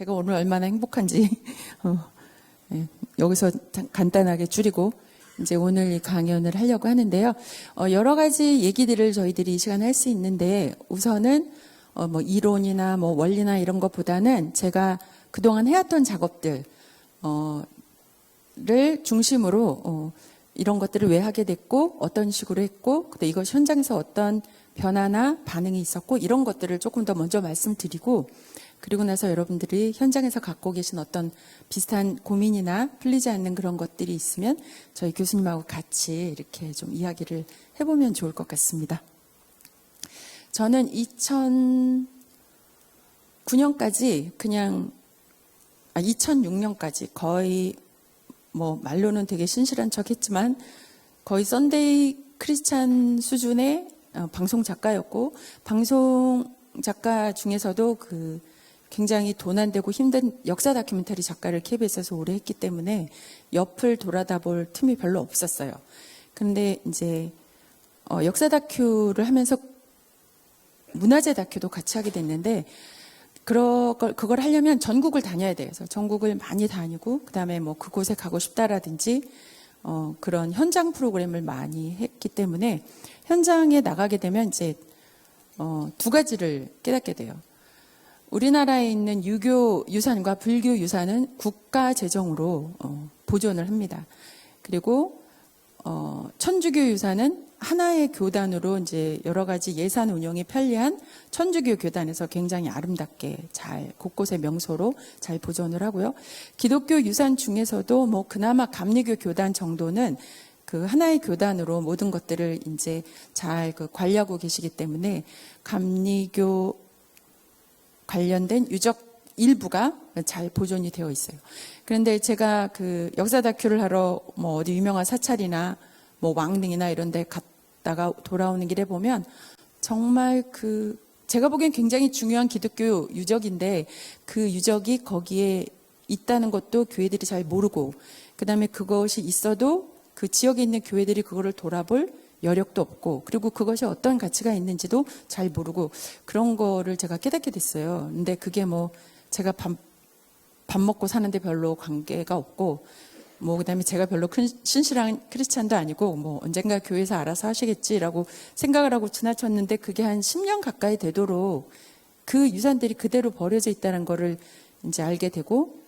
제가 오늘 얼마나 행복한지 네, 여기서 간단하게 줄이고 이제 오늘 이 강연을 하려고 하는데요. 여러 가지 얘기들을 저희들이 이 시간에 할 수 있는데 우선은 뭐 이론이나 뭐 원리나 이런 것보다는 제가 그동안 해왔던 작업들 를 중심으로 이런 것들을 왜 하게 됐고 어떤 식으로 했고 근데 이것이 현장에서 어떤 변화나 반응이 있었고 이런 것들을 조금 더 먼저 말씀드리고 그리고 나서 여러분들이 현장에서 갖고 계신 어떤 비슷한 고민이나 풀리지 않는 그런 것들이 있으면 저희 교수님하고 같이 이렇게 좀 이야기를 해보면 좋을 것 같습니다. 저는 2009년까지 2006년까지 거의 뭐 말로는 되게 신실한 척 했지만 거의 썬데이 크리스찬 수준의 방송 작가였고 방송 작가 중에서도 그 굉장히 돈 안 되고 힘든 역사 다큐멘터리 작가를 KBS에서 오래 했기 때문에 옆을 돌아다볼 틈이 별로 없었어요. 그런데 이제 역사 다큐를 하면서 문화재 다큐도 같이 하게 됐는데 그걸 하려면 전국을 다녀야 돼요. 그래서 전국을 많이 다니고 그다음에 뭐 그곳에 가고 싶다라든지 그런 현장 프로그램을 많이 했기 때문에 현장에 나가게 되면 이제 두 가지를 깨닫게 돼요. 우리나라에 있는 유교 유산과 불교 유산은 국가 재정으로 보존을 합니다. 그리고 천주교 유산은 하나의 교단으로 이제 여러 가지 예산 운영이 편리한 천주교 교단에서 굉장히 아름답게 잘 곳곳의 명소로 잘 보존을 하고요. 기독교 유산 중에서도 뭐 그나마 감리교 교단 정도는 그 하나의 교단으로 모든 것들을 이제 잘 관리하고 계시기 때문에 감리교 관련된 유적 일부가 잘 보존이 되어 있어요. 그런데 제가 그 역사 다큐를 하러 뭐 어디 유명한 사찰이나 뭐 왕릉이나 이런 데 갔다가 돌아오는 길에 보면 정말 제가 보기엔 굉장히 중요한 기독교 유적인데 그 유적이 거기에 있다는 것도 교회들이 잘 모르고 그다음에 그것이 있어도 그 지역에 있는 교회들이 그거를 돌아볼 여력도 없고 그리고 그것이 어떤 가치가 있는지도 잘 모르고 그런 거를 제가 깨닫게 됐어요. 근데 그게 뭐 제가 밥 먹고 사는데 별로 관계가 없고 뭐 그다음에 제가 별로 신실한 크리스찬도 아니고 뭐 언젠가 교회에서 알아서 하시겠지라고 생각을 하고 지나쳤는데 그게 한 10년 가까이 되도록 그 유산들이 그대로 버려져 있다는 거를 이제 알게 되고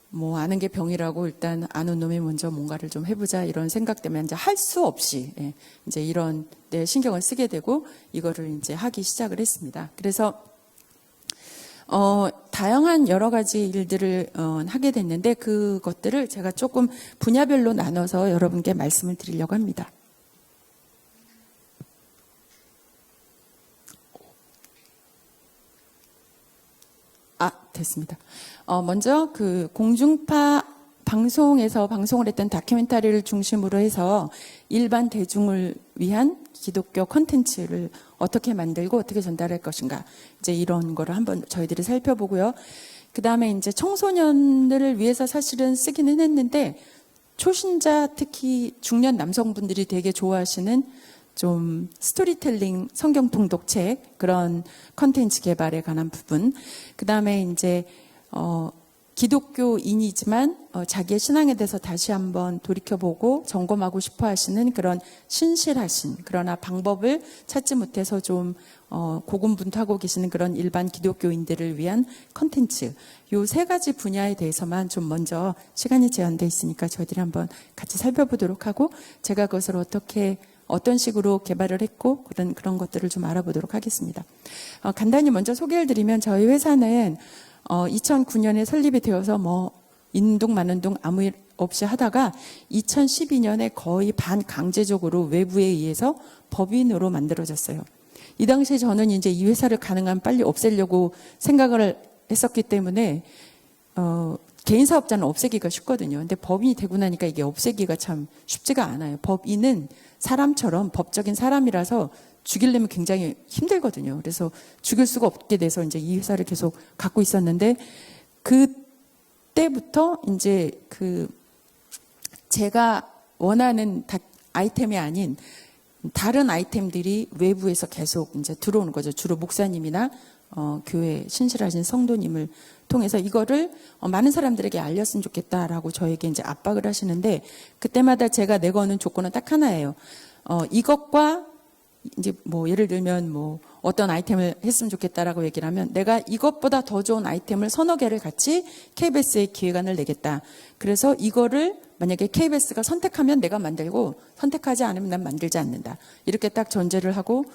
뭐 아는 게 병이라고 일단 아는 놈이 먼저 뭔가를 좀 해보자 이런 생각 때문에 이제 할 수 없이 이제 이런 데 신경을 쓰게 되고 이거를 이제 하기 시작을 했습니다. 그래서 다양한 여러 가지 일들을 하게 됐는데 그것들을 제가 조금 분야별로 나눠서 여러분께 말씀을 드리려고 합니다. 됐습니다. 먼저 그 공중파 방송에서 방송을 했던 다큐멘터리를 중심으로 해서 일반 대중을 위한 기독교 콘텐츠를 어떻게 만들고 어떻게 전달할 것인가 이제 이런 거를 한번 저희들이 살펴보고요. 그 다음에 이제 청소년들을 위해서 사실은 쓰기는 했는데 초신자 특히 중년 남성분들이 되게 좋아하시는 좀 스토리텔링 성경 통독책 그런 컨텐츠 개발에 관한 부분 그 다음에 이제 기독교인이지만 자기의 신앙에 대해서 다시 한번 돌이켜보고 점검하고 싶어 하시는 그런 신실하신 그러나 방법을 찾지 못해서 좀 고군분투하고 계시는 그런 일반 기독교인들을 위한 컨텐츠 요 세 가지 분야에 대해서만 좀 먼저 시간이 제한되어 있으니까 저희들이 한번 같이 살펴보도록 하고 제가 그것을 어떤 식으로 개발을 했고 그런 것들을 좀 알아보도록 하겠습니다. 간단히 먼저 소개를 드리면 저희 회사는 2009년에 설립이 되어서 뭐 있는 둥 마는 둥 아무 일 없이 하다가 2012년에 거의 반강제적으로 외부에 의해서 법인으로 만들어졌어요. 이 당시에 저는 이제 이 회사를 가능한 빨리 없애려고 생각을 했었기 때문에 개인 사업자는 없애기가 쉽거든요. 근데 법인이 되고 나니까 이게 없애기가 참 쉽지가 않아요. 법인은 사람처럼 법적인 사람이라서 죽이려면 굉장히 힘들거든요. 그래서 죽일 수가 없게 돼서 이제 이 회사를 계속 갖고 있었는데 그때부터 이제 제가 원하는 아이템이 아닌 다른 아이템들이 외부에서 계속 이제 들어오는 거죠. 주로 목사님이나 교회 신실하신 성도님을 통해서 이거를 많은 사람들에게 알렸으면 좋겠다라고 저에게 이제 압박을 하시는데, 그때마다 제가 내거는 조건은 딱 하나예요. 이것과 이제 뭐 예를 들면 뭐 어떤 아이템을 했으면 좋겠다라고 얘기를 하면, 내가 이것보다 더 좋은 아이템을 서너 개를 같이 KBS에 기획안을 내겠다. 그래서 이거를 만약에 KBS가 선택하면 내가 만들고, 선택하지 않으면 난 만들지 않는다. 이렇게 딱 전제를 하고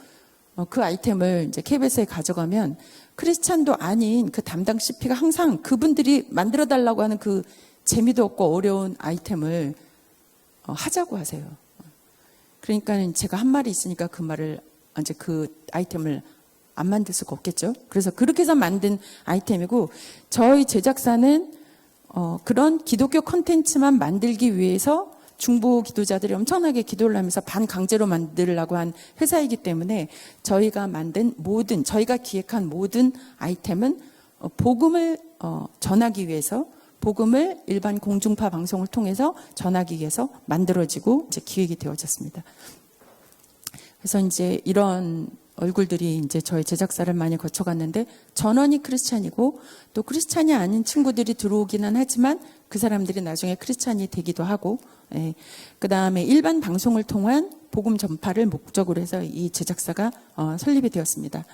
그 아이템을 이제 KBS에 가져가면, 크리스찬도 아닌 그 담당 CP가 항상 그분들이 만들어 달라고 하는 그 재미도 없고 어려운 아이템을 하자고 하세요. 그러니까 제가 한 말이 있으니까 그 말을, 이제 그 아이템을 안 만들 수가 없겠죠. 그래서 그렇게 해서 만든 아이템이고, 저희 제작사는 그런 기독교 콘텐츠만 만들기 위해서 중보 기도자들이 엄청나게 기도를 하면서 반강제로 만들려고 한 회사이기 때문에, 저희가 만든 모든, 저희가 기획한 모든 아이템은 복음을 전하기 위해서, 복음을 일반 공중파 방송을 통해서 전하기 위해서 만들어지고 이제 기획이 되어졌습니다. 그래서 이제 이런 얼굴들이 이제 저희 제작사를 많이 거쳐갔는데, 전원이 크리스찬이고 또 크리스찬이 아닌 친구들이 들어오기는 하지만 그 사람들이 나중에 크리스찬이 되기도 하고, 그 다음에 일반 방송을 통한 복음 전파를 목적으로 해서 이 제작사가 설립이 되었습니다.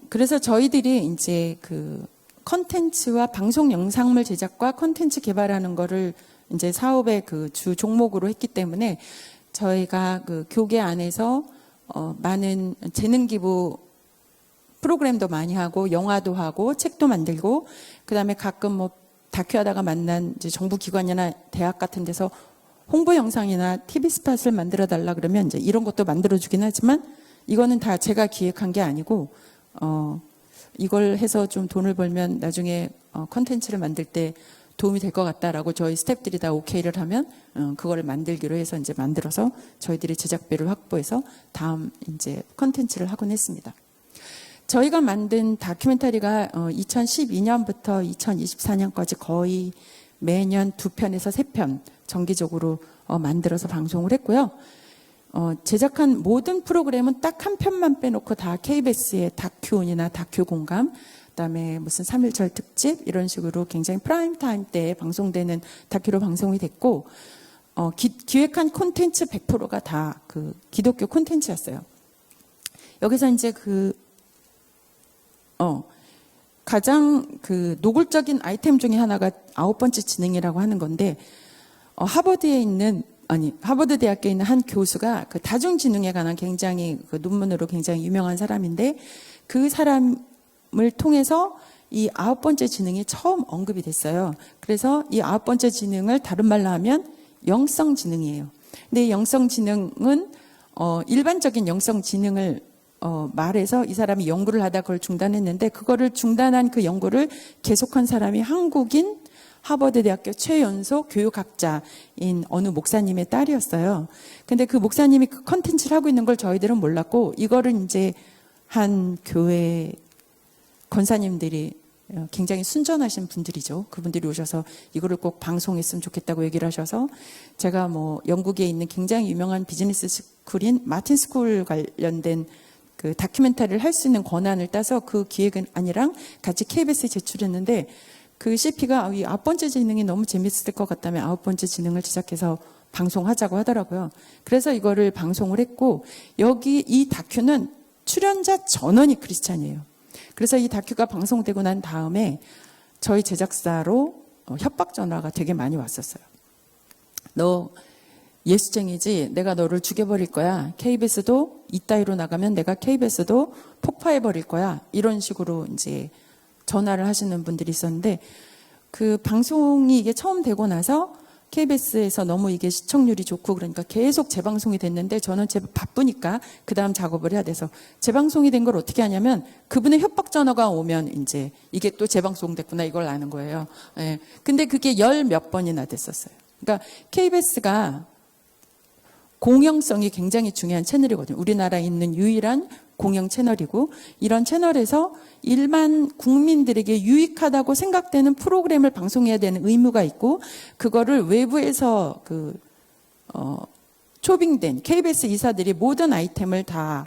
그래서 저희들이 이제 그 컨텐츠와 방송 영상물 제작과 컨텐츠 개발하는 거를 이제 사업의 그 주 종목으로 했기 때문에, 저희가 그 교계 안에서 많은 재능 기부 프로그램도 많이 하고, 영화도 하고, 책도 만들고, 그 다음에 가끔 뭐 다큐하다가 만난 이제 정부 기관이나 대학 같은 데서 홍보 영상이나 TV 스팟을 만들어 달라 그러면 이제 이런 것도 만들어 주긴 하지만, 이거는 다 제가 기획한 게 아니고, 이걸 해서 좀 돈을 벌면 나중에 컨텐츠를 만들 때 도움이 될 것 같다라고 저희 스태프들이 다 오케이를 하면 그거를 만들기로 해서 이제 만들어서 저희들이 제작비를 확보해서 다음 이제 컨텐츠를 하곤 했습니다. 저희가 만든 다큐멘터리가 2012년부터 2024년까지 거의 매년 2편에서 3편 정기적으로 만들어서 방송을 했고요. 제작한 모든 프로그램은 딱 한 편만 빼놓고 다 KBS의 다큐온이나 다큐공감, 그다음에 무슨 3.1절 특집 이런 식으로 굉장히 프라임 타임 때 방송되는 다큐로 방송이 됐고, 기획한 콘텐츠 100%가 다 그 기독교 콘텐츠였어요. 여기서 이제 가장 그 노골적인 아이템 중에 하나가 9번째 지능이라고 하는 건데, 하버드 대학교에 있는 한 교수가 그 다중지능에 관한 굉장히 그 논문으로 굉장히 유명한 사람인데, 그 사람을 통해서 이 9번째 지능이 처음 언급이 됐어요. 그래서 이 9번째 지능을 다른 말로 하면 영성 지능이에요. 근데 이 영성 지능은 일반적인 영성 지능을 말해서 이 사람이 연구를 하다 그걸 중단했는데, 그거를 중단한 그 연구를 계속한 사람이 한국인 하버드 대학교 최연소 교육학자인 어느 목사님의 딸이었어요. 근데 그 목사님이 그 컨텐츠를 하고 있는 걸 저희들은 몰랐고, 이거를 이제 한 교회 권사님들이 굉장히 순전하신 분들이죠. 그분들이 오셔서 이거를 꼭 방송했으면 좋겠다고 얘기를 하셔서, 제가 뭐 영국에 있는 굉장히 유명한 비즈니스 스쿨인 마틴 스쿨 관련된 그 다큐멘터리를 할 수 있는 권한을 따서 그 기획안이랑 같이 KBS에 제출했는데, 그 CP가 이 9번째 지능이 너무 재밌을 것 같다면 9번째 지능을 제작해서 방송하자고 하더라고요. 그래서 이거를 방송을 했고, 여기 이 다큐는 출연자 전원이 크리스찬이에요. 그래서 이 다큐가 방송되고 난 다음에 저희 제작사로 협박 전화가 되게 많이 왔었어요. 너 예수쟁이지? 내가 너를 죽여버릴 거야. KBS도 이따위로 나가면 내가 KBS도 폭파해버릴 거야. 이런 식으로 이제 전화를 하시는 분들이 있었는데, 그 방송이 이게 처음 되고 나서 KBS에서 너무 이게 시청률이 좋고 그러니까 계속 재방송이 됐는데, 저는 바쁘니까 그 다음 작업을 해야 돼서 재방송이 된 걸 어떻게 하냐면, 그분의 협박 전화가 오면 이제 이게 또 재방송됐구나 이걸 아는 거예요. 예. 근데 그게 10 몇 번이나 됐었어요. 그러니까 KBS가 공영성이 굉장히 중요한 채널이거든요. 우리나라에 있는 유일한 공영 채널이고, 이런 채널에서 일반 국민들에게 유익하다고 생각되는 프로그램을 방송해야 되는 의무가 있고, 그거를 외부에서 초빙된 KBS 이사들이 모든 아이템을 다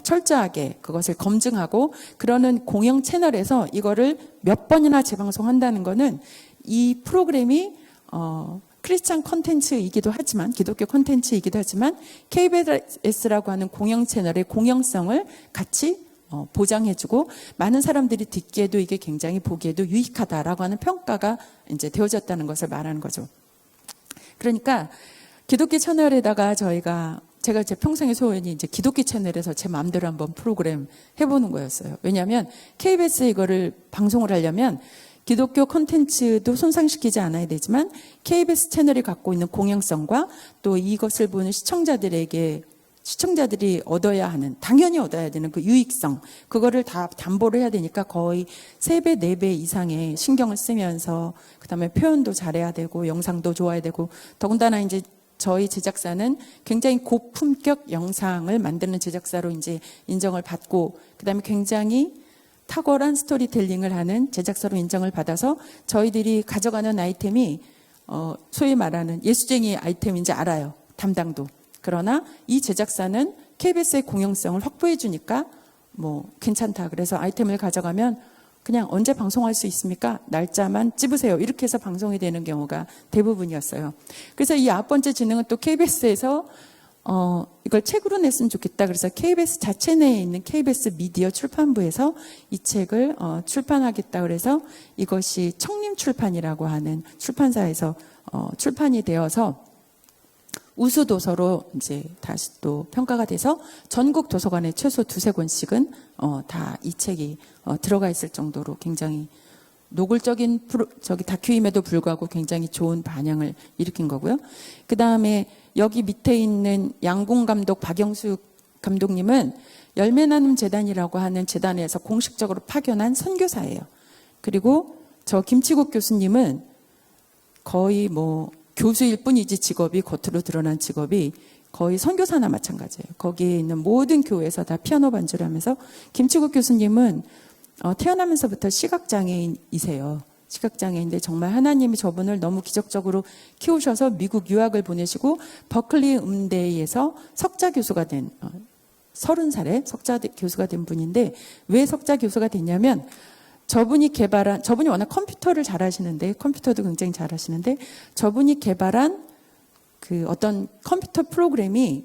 철저하게 그것을 검증하고 그러는 공영 채널에서 이거를 몇 번이나 재방송한다는 거는 이 프로그램이 크리스찬 콘텐츠이기도 하지만 기독교 콘텐츠이기도 하지만 KBS라고 하는 공영 채널의 공영성을 같이 보장해주고 많은 사람들이 듣기에도 이게 굉장히 보기에도 유익하다라고 하는 평가가 이제 되어졌다는 것을 말하는 거죠. 그러니까 기독교 채널에다가 제가 제 평생의 소원이 이제 기독교 채널에서 제 마음대로 한번 프로그램 해보는 거였어요. 왜냐하면 KBS 이거를 방송을 하려면 기독교 콘텐츠도 손상시키지 않아야 되지만 KBS 채널이 갖고 있는 공영성과 또 이것을 보는 시청자들이 얻어야 하는, 당연히 얻어야 되는 그 유익성, 그거를 다 담보를 해야 되니까 거의 3배, 4배 이상의 신경을 쓰면서 그다음에 표현도 잘해야 되고 영상도 좋아야 되고 더군다나 이제 저희 제작사는 굉장히 고품격 영상을 만드는 제작사로 이제 인정을 받고 그다음에 굉장히 탁월한 스토리텔링을 하는 제작사로 인정을 받아서 저희들이 가져가는 아이템이 소위 말하는 예수쟁이 아이템인지 알아요. 담당도. 그러나 이 제작사는 KBS의 공영성을 확보해 주니까 뭐 괜찮다. 그래서 아이템을 가져가면 그냥 언제 방송할 수 있습니까? 날짜만 찝으세요. 이렇게 해서 방송이 되는 경우가 대부분이었어요. 그래서 이 9번째 지능은 또 KBS에서 이걸 책으로 냈으면 좋겠다. 그래서 KBS 자체 내에 있는 KBS 미디어 출판부에서 이 책을 출판하겠다. 그래서 이것이 청림출판이라고 하는 출판사에서 출판이 되어서 우수도서로 이제 다시 또 평가가 돼서 전국 도서관에 최소 2-3권씩은 다 이 책이 들어가 있을 정도로 굉장히 노골적인 다큐임에도 불구하고 굉장히 좋은 반향을 일으킨 거고요. 그 다음에 여기 밑에 있는 양궁 감독 박영숙 감독님은 열매나눔 재단이라고 하는 재단에서 공식적으로 파견한 선교사예요. 그리고 저 김치국 교수님은 거의 뭐 교수일 뿐이지 직업이 겉으로 드러난 직업이 거의 선교사나 마찬가지예요. 거기에 있는 모든 교회에서 다 피아노 반주를 하면서 김치국 교수님은 태어나면서부터 시각장애인이세요. 시각장애인인데 정말 하나님이 저분을 너무 기적적으로 키우셔서 미국 유학을 보내시고 버클리 음대에서 석자 교수가 된 30살에 석자 교수가 된 분인데 왜 석자 교수가 됐냐면 저분이 워낙 컴퓨터를 잘하시는데 컴퓨터도 굉장히 잘하시는데 저분이 개발한 그 어떤 컴퓨터 프로그램이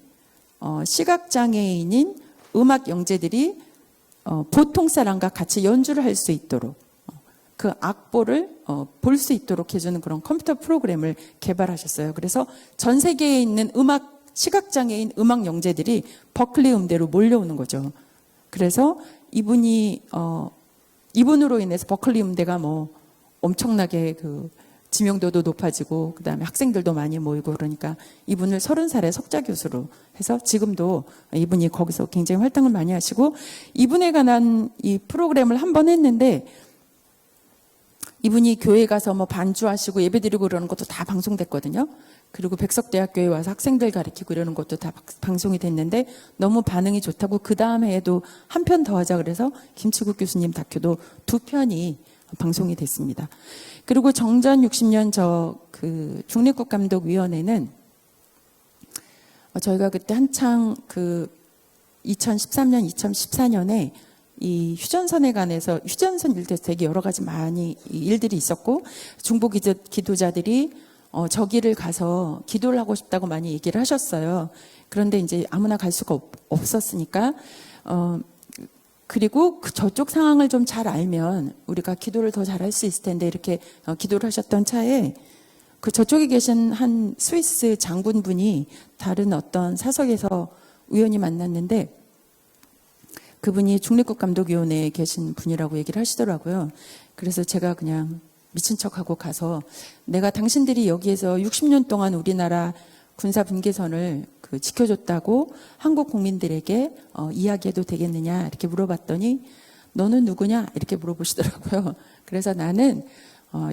시각장애인인 음악 영재들이 보통 사람과 같이 연주를 할 수 있도록 그 악보를 볼 수 있도록 해주는 그런 컴퓨터 프로그램을 개발하셨어요. 그래서 전 세계에 있는 시각장애인 음악 영재들이 버클리 음대로 몰려오는 거죠. 그래서 이분으로 인해서 버클리 음대가 뭐 엄청나게 그 지명도도 높아지고 그다음에 학생들도 많이 모이고 그러니까 이분을 30살에 석자 교수로 해서 지금도 이분이 거기서 굉장히 활동을 많이 하시고 이분에 관한 이 프로그램을 한 번 했는데 이분이 교회 가서 뭐 반주하시고 예배드리고 그러는 것도 다 방송됐거든요. 그리고 백석대학교에 와서 학생들 가르치고 이러는 것도 다 방송이 됐는데 너무 반응이 좋다고 그 다음 해에도 한 편 더 하자 그래서 김치국 교수님 다큐도 2편이 방송이 됐습니다. 그리고 정전 60년 그 중립국감독위원회는 저희가 그때 한창 그 2013년, 2014년에 이 휴전선에 관해서 휴전선 일대에서 되게 여러 가지 많이 일들이 있었고 중보 기도자들이 저기를 가서 기도를 하고 싶다고 많이 얘기를 하셨어요. 그런데 이제 아무나 갈 수가 없었으니까 그리고 저쪽 상황을 좀 잘 알면 우리가 기도를 더 잘할 수 있을 텐데 이렇게 기도를 하셨던 차에 그 저쪽에 계신 한 스위스 장군분이 다른 어떤 사석에서 우연히 만났는데 그분이 중립국감독위원회에 계신 분이라고 얘기를 하시더라고요. 그래서 제가 그냥 미친 척하고 가서 내가 당신들이 여기에서 60년 동안 우리나라 군사 분계선을 지켜줬다고 한국 국민들에게 이야기해도 되겠느냐 이렇게 물어봤더니 너는 누구냐 이렇게 물어보시더라고요. 그래서 나는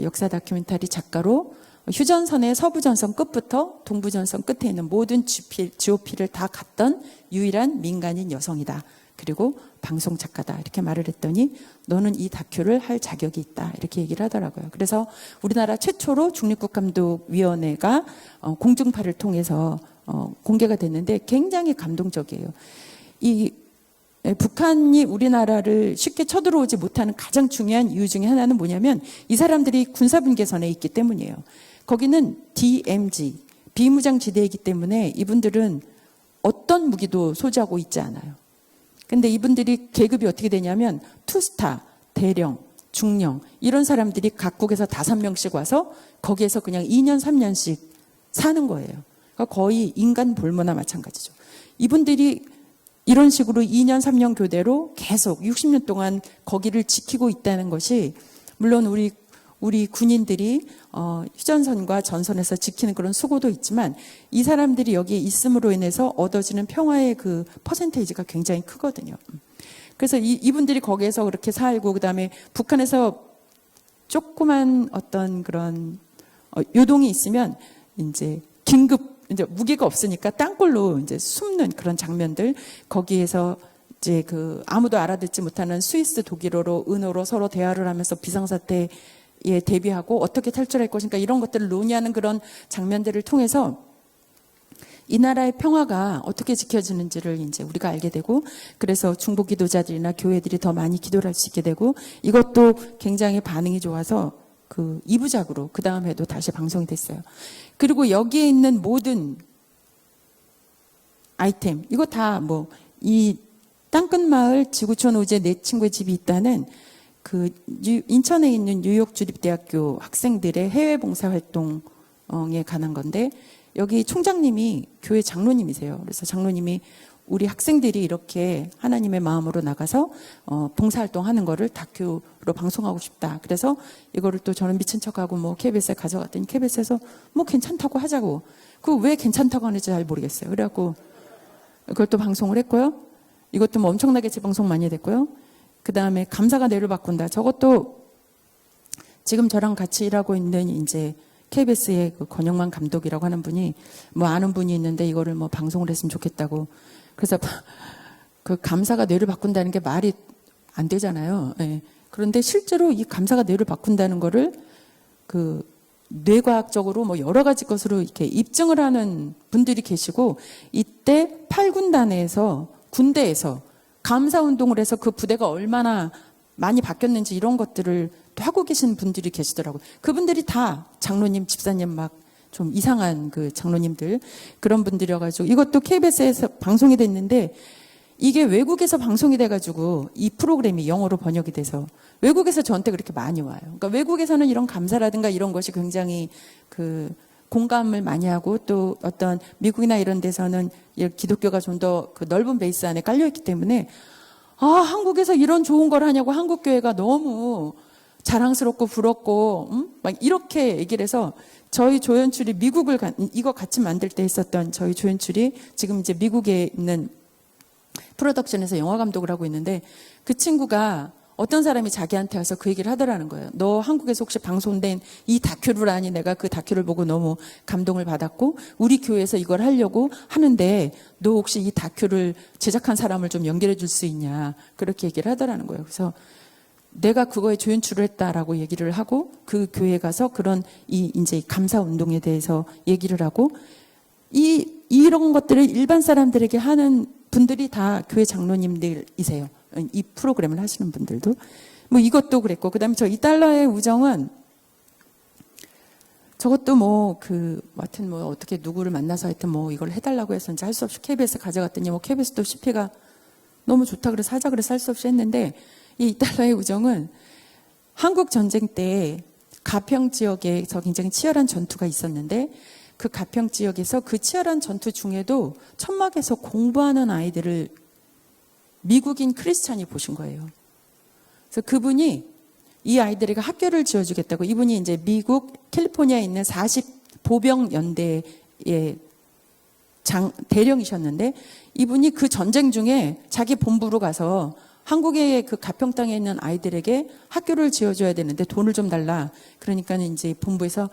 역사 다큐멘터리 작가로 휴전선의 서부전선 끝부터 동부전선 끝에 있는 모든 GOP를 다 갔던 유일한 민간인 여성이다. 그리고 방송 작가다 이렇게 말을 했더니 너는 이 다큐를 할 자격이 있다 이렇게 얘기를 하더라고요. 그래서 우리나라 최초로 중립국감독위원회가 공중파를 통해서 공개가 됐는데 굉장히 감동적이에요. 이 북한이 우리나라를 쉽게 쳐들어오지 못하는 가장 중요한 이유 중에 하나는 뭐냐면 이 사람들이 군사분계선에 있기 때문이에요. 거기는 DMZ, 비무장지대이기 때문에 이분들은 어떤 무기도 소지하고 있지 않아요. 근데 이분들이 계급이 어떻게 되냐면 투스타, 대령, 중령 이런 사람들이 각국에서 5명씩 와서 거기에서 그냥 2년, 3년씩 사는 거예요. 그러니까 거의 인간 볼모나 마찬가지죠. 이분들이 이런 식으로 2년, 3년 교대로 계속 60년 동안 거기를 지키고 있다는 것이 물론 우리 군인들이 휴전선과 전선에서 지키는 그런 수고도 있지만 이 사람들이 여기에 있음으로 인해서 얻어지는 평화의 그 퍼센테이지가 굉장히 크거든요. 그래서 이분들이 거기에서 그렇게 살고 그다음에 북한에서 조그만 어떤 그런 요동이 있으면 이제 긴급 이제 무기가 없으니까 땅굴로 이제 숨는 그런 장면들 거기에서 이제 그 아무도 알아듣지 못하는 스위스 독일어로 은어로 서로 대화를 하면서 비상사태에 대비하고 어떻게 탈출할 것인가 이런 것들을 논의하는 그런 장면들을 통해서 이 나라의 평화가 어떻게 지켜지는지를 이제 우리가 알게 되고 그래서 중보 기도자들이나 교회들이 더 많이 기도를 할 수 있게 되고 이것도 굉장히 반응이 좋아서 그 2부작으로 그 다음 해도 다시 방송이 됐어요. 그리고 여기에 있는 모든 아이템 이거 다 뭐 이 땅끝마을 지구촌 오지에 내 친구의 집이 있다는 그 인천에 있는 뉴욕 주립대학교 학생들의 해외 봉사 활동에 관한 건데 여기 총장님이 교회 장로님이세요. 그래서 장로님이 우리 학생들이 이렇게 하나님의 마음으로 나가서 봉사활동하는 거를 다큐로 방송하고 싶다. 그래서 이거를 또 저는 미친 척하고 뭐 KBS에 가져갔더니 KBS에서 뭐 괜찮다고 하자고. 그 왜 괜찮다고 하는지 잘 모르겠어요. 그래갖고 그걸 또 방송을 했고요. 이것도 뭐 엄청나게 재방송 많이 됐고요. 그 다음에 감사가 뇌를 바꾼다. 저것도 지금 저랑 같이 일하고 있는 이제 KBS의 그 권영만 감독이라고 하는 분이 뭐 아는 분이 있는데 이거를 뭐 방송을 했으면 좋겠다고. 그래서 그 감사가 뇌를 바꾼다는 게 말이 안 되잖아요. 예. 그런데 실제로 이 감사가 뇌를 바꾼다는 거를 그 뇌과학적으로 뭐 여러 가지 것으로 이렇게 입증을 하는 분들이 계시고 이때 8군단에서 군대에서 감사운동을 해서 그 부대가 얼마나 많이 바뀌었는지 이런 것들을 또 하고 계신 분들이 계시더라고요. 그분들이 다 장로님, 집사님 막 좀 이상한 그 장로님들 그런 분들이어가지고 이것도 KBS에서 방송이 됐는데 이게 외국에서 방송이 돼가지고 이 프로그램이 영어로 번역이 돼서 외국에서 저한테 그렇게 많이 와요. 그러니까 외국에서는 이런 감사라든가 이런 것이 굉장히 그 공감을 많이 하고 또 어떤 미국이나 이런 데서는 기독교가 좀 더 그 넓은 베이스 안에 깔려있기 때문에 아 한국에서 이런 좋은 걸 하냐고 한국교회가 너무 자랑스럽고 부럽고 막 이렇게 얘기를 해서 저희 조연출이 미국을 이거 같이 만들 때 했었던 저희 조연출이 지금 이제 미국에 있는 프로덕션에서 영화 감독을 하고 있는데 그 친구가 어떤 사람이 자기한테 와서 그 얘기를 하더라는 거예요. 너 한국에서 혹시 방송된 이 다큐를 아니 내가 그 다큐를 보고 너무 감동을 받았고 우리 교회에서 이걸 하려고 하는데 너 혹시 이 다큐를 제작한 사람을 좀 연결해 줄 수 있냐 그렇게 얘기를 하더라는 거예요. 그래서 내가 그거에 조연출을 했다라고 얘기를 하고 그 교회에 가서 그런 이제 감사 운동에 대해서 얘기를 하고 이런 것들을 일반 사람들에게 하는 분들이 다 교회 장로님들이세요. 이 프로그램을 하시는 분들도 뭐 이것도 그랬고 그다음에 저 $2의 우정은 저것도 뭐 하여튼 뭐 어떻게 누구를 만나서 하여튼 뭐 이걸 해달라고 해서 이제 할 수 없이 KBS 가져갔더니 뭐 KBS도 CP가 너무 좋다 그래서 하자 그래서 할 수 없이 했는데 이 $2의 우정은 한국 전쟁 때 가평 지역에서 굉장히 치열한 전투가 있었는데 그 가평 지역에서 그 치열한 전투 중에도 천막에서 공부하는 아이들을 미국인 크리스찬이 보신 거예요. 그래서 그분이 이 아이들에게 학교를 지어주겠다고 이분이 이제 미국 캘리포니아에 있는 40 보병 연대의 대령이셨는데 이분이 그 전쟁 중에 자기 본부로 가서 한국의 그 가평 땅에 있는 아이들에게 학교를 지어줘야 되는데 돈을 좀 달라. 그러니까 이제 본부에서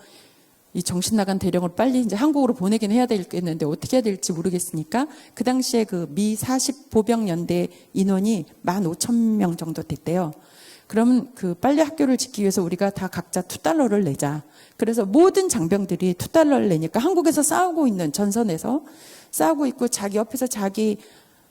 이 정신 나간 대령을 빨리 이제 한국으로 보내긴 해야 되겠는데 어떻게 해야 될지 모르겠으니까 그 당시에 그 미 40 보병 연대 인원이 15,000명 정도 됐대요. 그러면 그 빨리 학교를 짓기 위해서 우리가 다 각자 $2를 내자. 그래서 모든 장병들이 $2를 내니까 한국에서 싸우고 있는 전선에서 싸우고 있고 자기 옆에서 자기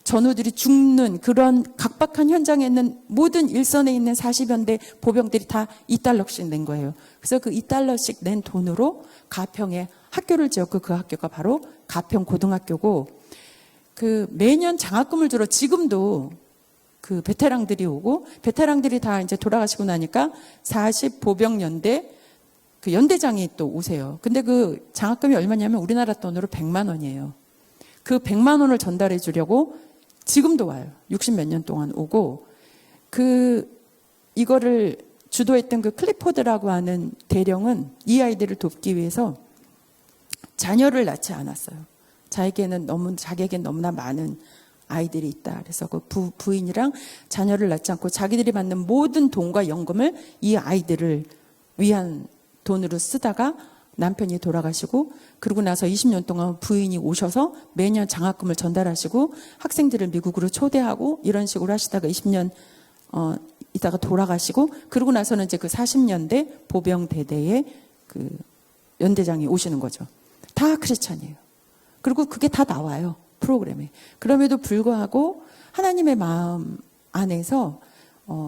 전우들이 죽는 그런 각박한 현장에 있는 모든 일선에 있는 40여 대 보병들이 다 $2씩 낸 거예요. 그래서 그 $2씩 낸 돈으로 가평에 학교를 지었고 그 학교가 바로 가평 고등학교고 그 매년 장학금을 주러 지금도 그 베테랑들이 오고 베테랑들이 다 이제 돌아가시고 나니까 40 보병연대 그 연대장이 또 오세요. 근데 그 장학금이 얼마냐면 우리나라 돈으로 100만 원이에요. 그 100만 원을 전달해 주려고 지금도 와요. 60 몇 년 동안 오고 이거를 주도했던 그 클리포드라고 하는 대령은 이 아이들을 돕기 위해서 자녀를 낳지 않았어요. 자기에겐 너무나 많은 아이들이 있다. 그래서 그 부인이랑 자녀를 낳지 않고 자기들이 받는 모든 돈과 연금을 이 아이들을 위한 돈으로 쓰다가 남편이 돌아가시고 그러고 나서 20년 동안 부인이 오셔서 매년 장학금을 전달하시고 학생들을 미국으로 초대하고 이런 식으로 하시다가 20년 있다가 돌아가시고 그러고 나서는 이제 그 40년대 보병대대의 그 연대장이 오시는 거죠. 다 크리스찬이에요. 그리고 그게 다 나와요. 프로그램에. 그럼에도 불구하고 하나님의 마음 안에서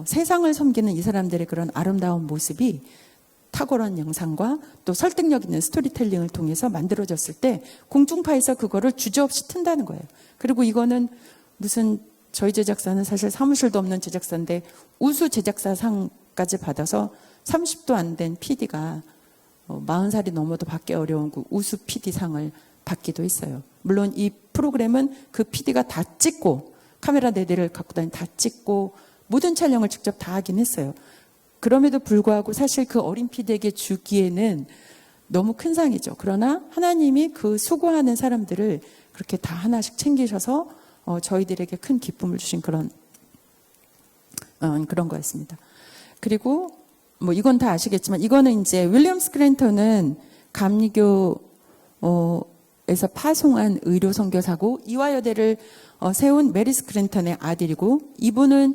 세상을 섬기는 이 사람들의 그런 아름다운 모습이 탁월한 영상과 또 설득력 있는 스토리텔링을 통해서 만들어졌을 때 공중파에서 그거를 주저없이 튼다는 거예요. 그리고 이거는 무슨 저희 제작사는 사실 사무실도 없는 제작사인데 우수 제작사상까지 받아서 30도 안 된 PD가 40살이 넘어도 받기 어려운 그 우수 PD상을 받기도 했어요. 물론 이 프로그램은 그 PD가 다 찍고 카메라 4대를 갖고 다니 다 찍고 모든 촬영을 직접 다 하긴 했어요. 그럼에도 불구하고 사실 그 어린 PD에게 주기에는 너무 큰 상이죠. 그러나 하나님이 그 수고하는 사람들을 그렇게 다 하나씩 챙기셔서 저희들에게 큰 기쁨을 주신 그런 거였습니다. 그리고 뭐 이건 다 아시겠지만 이거는 이제 윌리엄 스크랜턴은 감리교에서 파송한 의료 선교사고 이화여대를 세운 메리 스크랜턴의 아들이고 이분에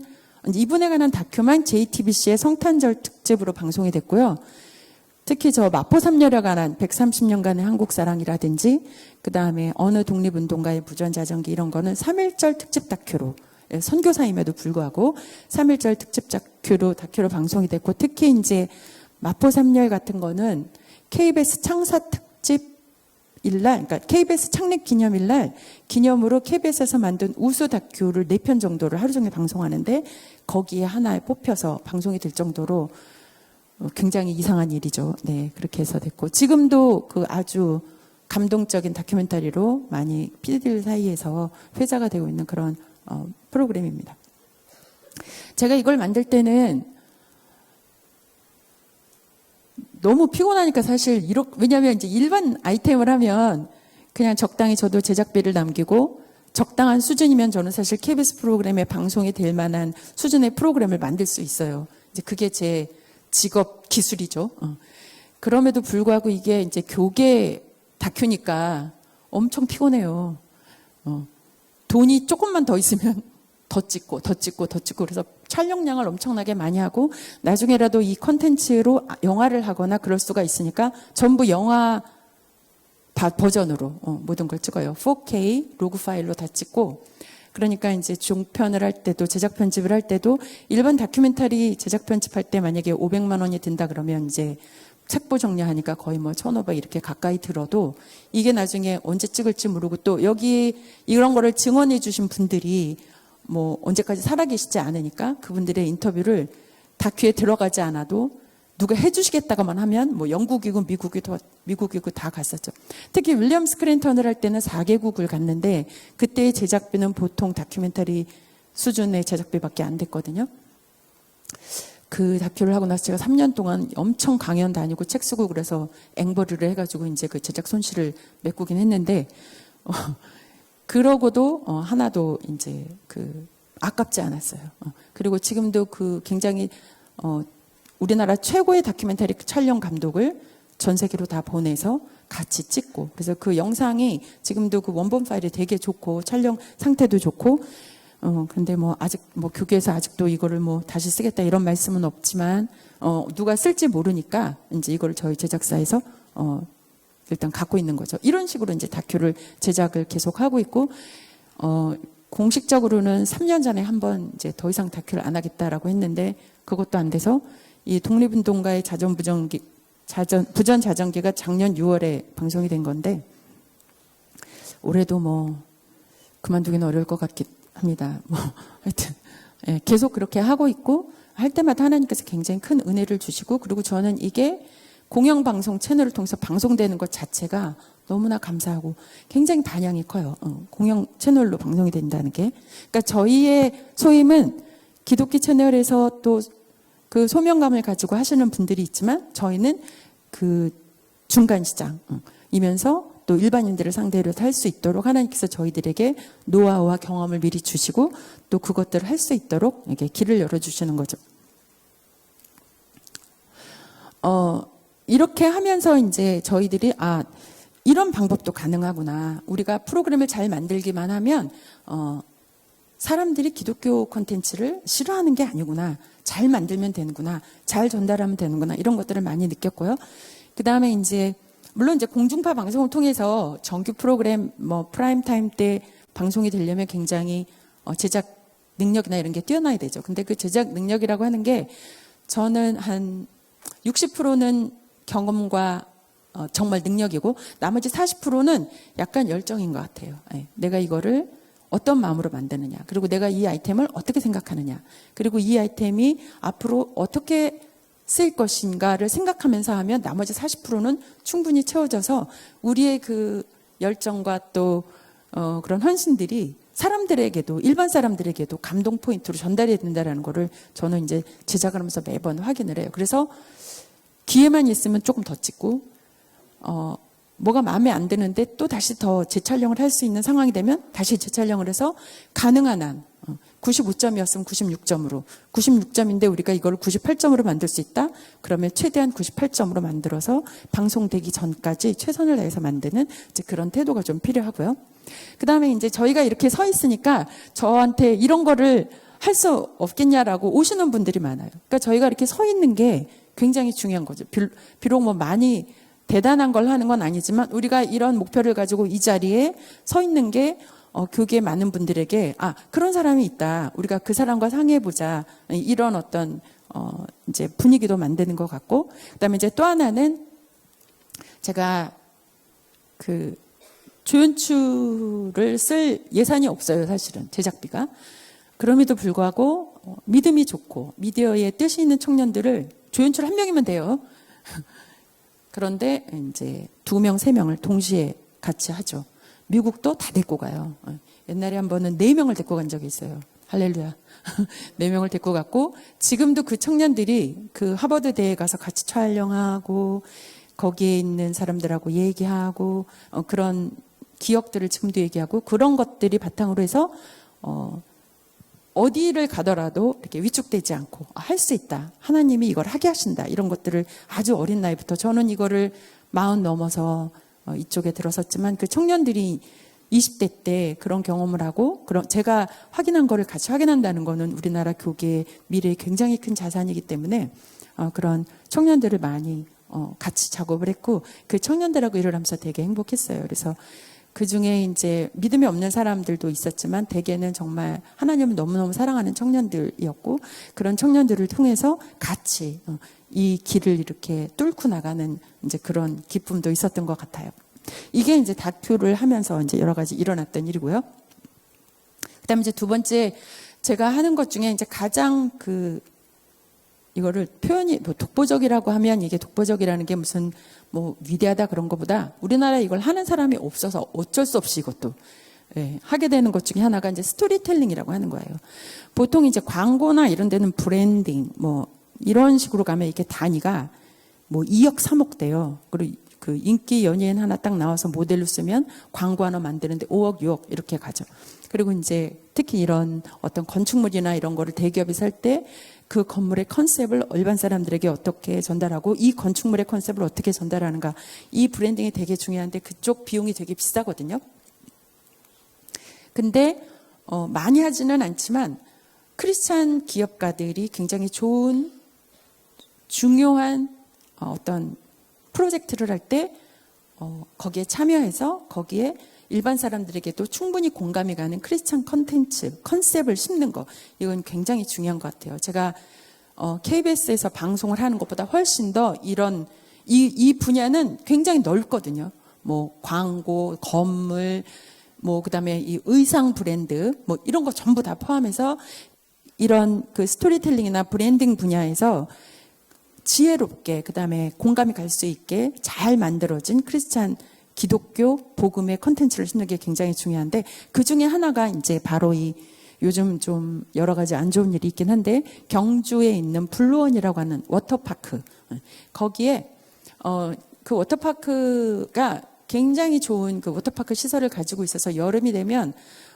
관한 다큐만 JTBC의 성탄절 특집으로 방송이 됐고요. 특히 저 마포3렬에 관한 130년간의 한국사랑이라든지 그 다음에 어느 독립운동가의 부전자전기 이런 거는 3.1절 특집 다큐로 선교사임에도 불구하고 3.1절 특집 다큐로 방송이 됐고 특히 이제 마포3렬 같은 거는 KBS 창사 특집 일날, 그러니까 KBS 창립 기념일날 기념으로 KBS에서 만든 우수 다큐를 4편 정도를 하루 종일 방송하는데 거기에 하나에 뽑혀서 방송이 될 정도로 굉장히 이상한 일이죠. 네, 그렇게 해서 됐고 지금도 그 아주 감동적인 다큐멘터리로 많이 PD들 사이에서 회자가 되고 있는 그런 프로그램입니다. 제가 이걸 만들 때는 너무 피곤하니까 사실 왜냐하면 이제 일반 아이템을 하면 그냥 적당히 저도 제작비를 남기고 적당한 수준이면 저는 사실 KBS 프로그램에 방송이 될 만한 수준의 프로그램을 만들 수 있어요. 이제 그게 제 직업 기술이죠. 그럼에도 불구하고 이게 이제 교계 다큐니까 엄청 피곤해요. 돈이 조금만 더 있으면 더 찍고 그래서 촬영량을 엄청나게 많이 하고 나중에라도 이 콘텐츠로 영화를 하거나 그럴 수가 있으니까 전부 영화 버전으로 모든 걸 찍어요. 4K 로그 파일로 다 찍고 그러니까 이제 종편을 할 때도 제작 편집을 할 때도 일반 다큐멘터리 제작 편집할 때 만약에 500만 원이 든다 그러면 이제 책보 정리하니까 거의 뭐 1,500 이렇게 가까이 들어도 이게 나중에 언제 찍을지 모르고 또 여기 이런 거를 증언해 주신 분들이 뭐 언제까지 살아계시지 않으니까 그분들의 인터뷰를 다큐에 들어가지 않아도 누가 해주시겠다고만 하면 뭐 영국이고 미국이고 다 갔었죠. 특히 윌리엄 스크랜턴을 할 때는 4개국을 갔는데 그때의 제작비는 보통 다큐멘터리 수준의 제작비밖에 안 됐거든요. 그 다큐를 하고 나서 제가 3년 동안 엄청 강연 다니고 책 쓰고 그래서 앵벌이를 해가지고 이제 그 제작 손실을 메꾸긴 했는데 그러고도 하나도 이제 아깝지 않았어요. 그리고 지금도 그 굉장히 우리나라 최고의 다큐멘터리 촬영 감독을 전 세계로 다 보내서 같이 찍고 그래서 그 영상이 지금도 그 원본 파일이 되게 좋고 촬영 상태도 좋고 근데 뭐 아직 뭐 교계에서 아직도 이거를 뭐 다시 쓰겠다 이런 말씀은 없지만 누가 쓸지 모르니까 이제 이걸 저희 제작사에서 일단 갖고 있는 거죠. 이런 식으로 이제 다큐를 제작을 계속 하고 있고 공식적으로는 3년 전에 한번 이제 더 이상 다큐를 안 하겠다라고 했는데 그것도 안 돼서 이 독립운동가의 부전 자전기가 작년 6월에 방송이 된 건데 올해도 뭐 그만두기는 어려울 것 같긴 합니다. 뭐 하여튼 예, 계속 그렇게 하고 있고 할 때마다 하나님께서 굉장히 큰 은혜를 주시고 그리고 저는 이게 공영방송 채널을 통해서 방송되는 것 자체가 너무나 감사하고 굉장히 반향이 커요. 공영 채널로 방송이 된다는 게. 그러니까 저희의 소임은 기독교 채널에서 또 그 소명감을 가지고 하시는 분들이 있지만 저희는 그 중간 시장이면서 또 일반인들을 상대로 할 수 있도록 하나님께서 저희들에게 노하우와 경험을 미리 주시고 또 그것들을 할 수 있도록 이렇게 길을 열어주시는 거죠. 이렇게 하면서 이제 저희들이 이런 방법도 가능하구나. 우리가 프로그램을 잘 만들기만 하면 사람들이 기독교 콘텐츠를 싫어하는 게 아니구나. 잘 만들면 되는구나. 잘 전달하면 되는구나. 이런 것들을 많이 느꼈고요. 그 다음에 이제 물론 이제 공중파 방송을 통해서 정규 프로그램 뭐 프라임 타임 때 방송이 되려면 굉장히 제작 능력이나 이런 게 뛰어나야 되죠. 근데 그 제작 능력이라고 하는 게 저는 한 60%는 경험과 정말 능력이고 나머지 40%는 약간 열정인 것 같아요. 내가 이거를 어떤 마음으로 만드느냐. 그리고 내가 이 아이템을 어떻게 생각하느냐. 그리고 이 아이템이 앞으로 어떻게 쓰일 것인가를 생각하면서 하면 나머지 40%는 충분히 채워져서 우리의 그 열정과 또 그런 헌신들이 사람들에게도 일반 사람들에게도 감동 포인트로 전달이 된다는 거를 저는 이제 제작을 하면서 매번 확인을 해요. 그래서 기회만 있으면 조금 더 찍고 뭐가 마음에 안 드는데 또 다시 더 재촬영을 할 수 있는 상황이 되면 다시 재촬영을 해서 가능한 한 95점이었으면 96점으로 96점인데 우리가 이걸 98점으로 만들 수 있다? 그러면 최대한 98점으로 만들어서 방송되기 전까지 최선을 다해서 만드는 이제 그런 태도가 좀 필요하고요. 그 다음에 이제 저희가 이렇게 서 있으니까 저한테 이런 거를 할 수 없겠냐라고 오시는 분들이 많아요. 그러니까 저희가 이렇게 서 있는 게 굉장히 중요한 거죠. 비록 뭐 많이 대단한 걸 하는 건 아니지만 우리가 이런 목표를 가지고 이 자리에 서 있는 게 교계 많은 분들에게 그런 사람이 있다. 우리가 그 사람과 상의해보자. 이런 어떤 이제 분위기도 만드는 것 같고 그다음에 이제 또 하나는 제가 그 조연출을 쓸 예산이 없어요. 사실은 제작비가. 그럼에도 불구하고 믿음이 좋고 미디어에 뜻이 있는 청년들을 조연출 한 명이면 돼요. 그런데 이제 2명, 3명을 동시에 같이 하죠. 미국도 다 데리고 가요. 옛날에 한 번은 4명을 데리고 간 적이 있어요. 할렐루야. 4명을 데리고 갔고 지금도 그 청년들이 그 하버드대에 가서 같이 촬영하고 거기에 있는 사람들하고 얘기하고 그런 기억들을 지금도 얘기하고 그런 것들이 바탕으로 해서 어디를 가더라도 이렇게 위축되지 않고 할 수 있다. 하나님이 이걸 하게 하신다. 이런 것들을 아주 어린 나이부터 저는 이거를 40 넘어서 이쪽에 들어섰지만 그 청년들이 20대 때 그런 경험을 하고 제가 확인한 거를 같이 확인한다는 거는 우리나라 교계의 미래에 굉장히 큰 자산이기 때문에 그런 청년들을 많이 같이 작업을 했고 그 청년들하고 일을 하면서 되게 행복했어요. 그래서 그 중에 이제 믿음이 없는 사람들도 있었지만 대개는 정말 하나님을 너무너무 사랑하는 청년들이었고 그런 청년들을 통해서 같이 이 길을 이렇게 뚫고 나가는 이제 그런 기쁨도 있었던 것 같아요. 이게 이제 다큐를 하면서 이제 여러 가지 일어났던 일이고요. 그다음에 이제 두 번째 제가 하는 것 중에 이제 가장 이거를 표현이 뭐 독보적이라고 하면 이게 독보적이라는 게 무슨 뭐 위대하다 그런 것보다 우리나라에 이걸 하는 사람이 없어서 어쩔 수 없이 이것도 하게 되는 것 중에 하나가 이제 스토리텔링이라고 하는 거예요. 보통 이제 광고나 이런 데는 브랜딩 뭐 이런 식으로 가면 이게 단위가 뭐 2억 3억 돼요. 그리고 그 인기 연예인 하나 딱 나와서 모델로 쓰면 광고 하나 만드는데 5억 6억 이렇게 가죠. 그리고 이제 특히 이런 어떤 건축물이나 이런 거를 대기업이 살 때 그 건물의 컨셉을 일반 사람들에게 어떻게 전달하고 이 건축물의 컨셉을 어떻게 전달하는가 이 브랜딩이 되게 중요한데 그쪽 비용이 되게 비싸거든요. 근데 많이 하지는 않지만 크리스찬 기업가들이 굉장히 좋은 중요한 어떤 프로젝트를 할 때 거기에 참여해서 거기에 일반 사람들에게도 충분히 공감이 가는 크리스찬 컨텐츠, 컨셉을 심는 거, 이건 굉장히 중요한 것 같아요. 제가 KBS에서 방송을 하는 것보다 훨씬 더 이 분야는 굉장히 넓거든요. 뭐 광고, 건물, 뭐 그다음에 이 의상 브랜드, 뭐 이런 거 전부 다 포함해서 이런 그 스토리텔링이나 브랜딩 분야에서 지혜롭게 그다음에 공감이 갈 수 있게 잘 만들어진 크리스찬 기독교 복음의 컨텐츠를 심는 게 굉장히 중요한데, 그 중에 하나가 이제 바로 이 요즘 좀 여러 가지 안 좋은 일이 있긴 한데 경주에 있는 블루원이라고 하는 워터파크, 거기에 그 워터파크가 굉장히 좋은 그 워터파크 시설을 가지고 있어서 여름이 되면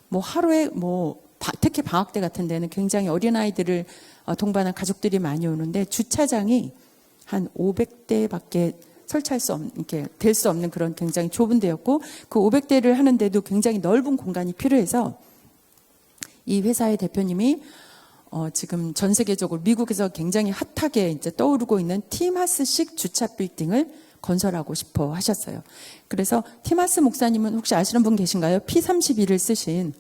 뭐 하루에 뭐 특히 방학 때 같은 데는 굉장히 어린아이들을 동반한 가족들이 많이 오는데 주차장이 한 500대밖에 설치할 수 없는, 이렇게 될 수 없는 그런 굉장히 좁은 데였고, 그 500대를 하는데도 굉장히 넓은 공간이 필요해서 이 회사의 대표님이 지금 전 세계적으로 미국에서 굉장히 핫하게 이제 떠오르고 있는 티마스식 주차 빌딩을 건설하고 싶어 하셨어요. 그래서 티마스 목사님은 혹시 아시는 분 계신가요? P31을 쓰신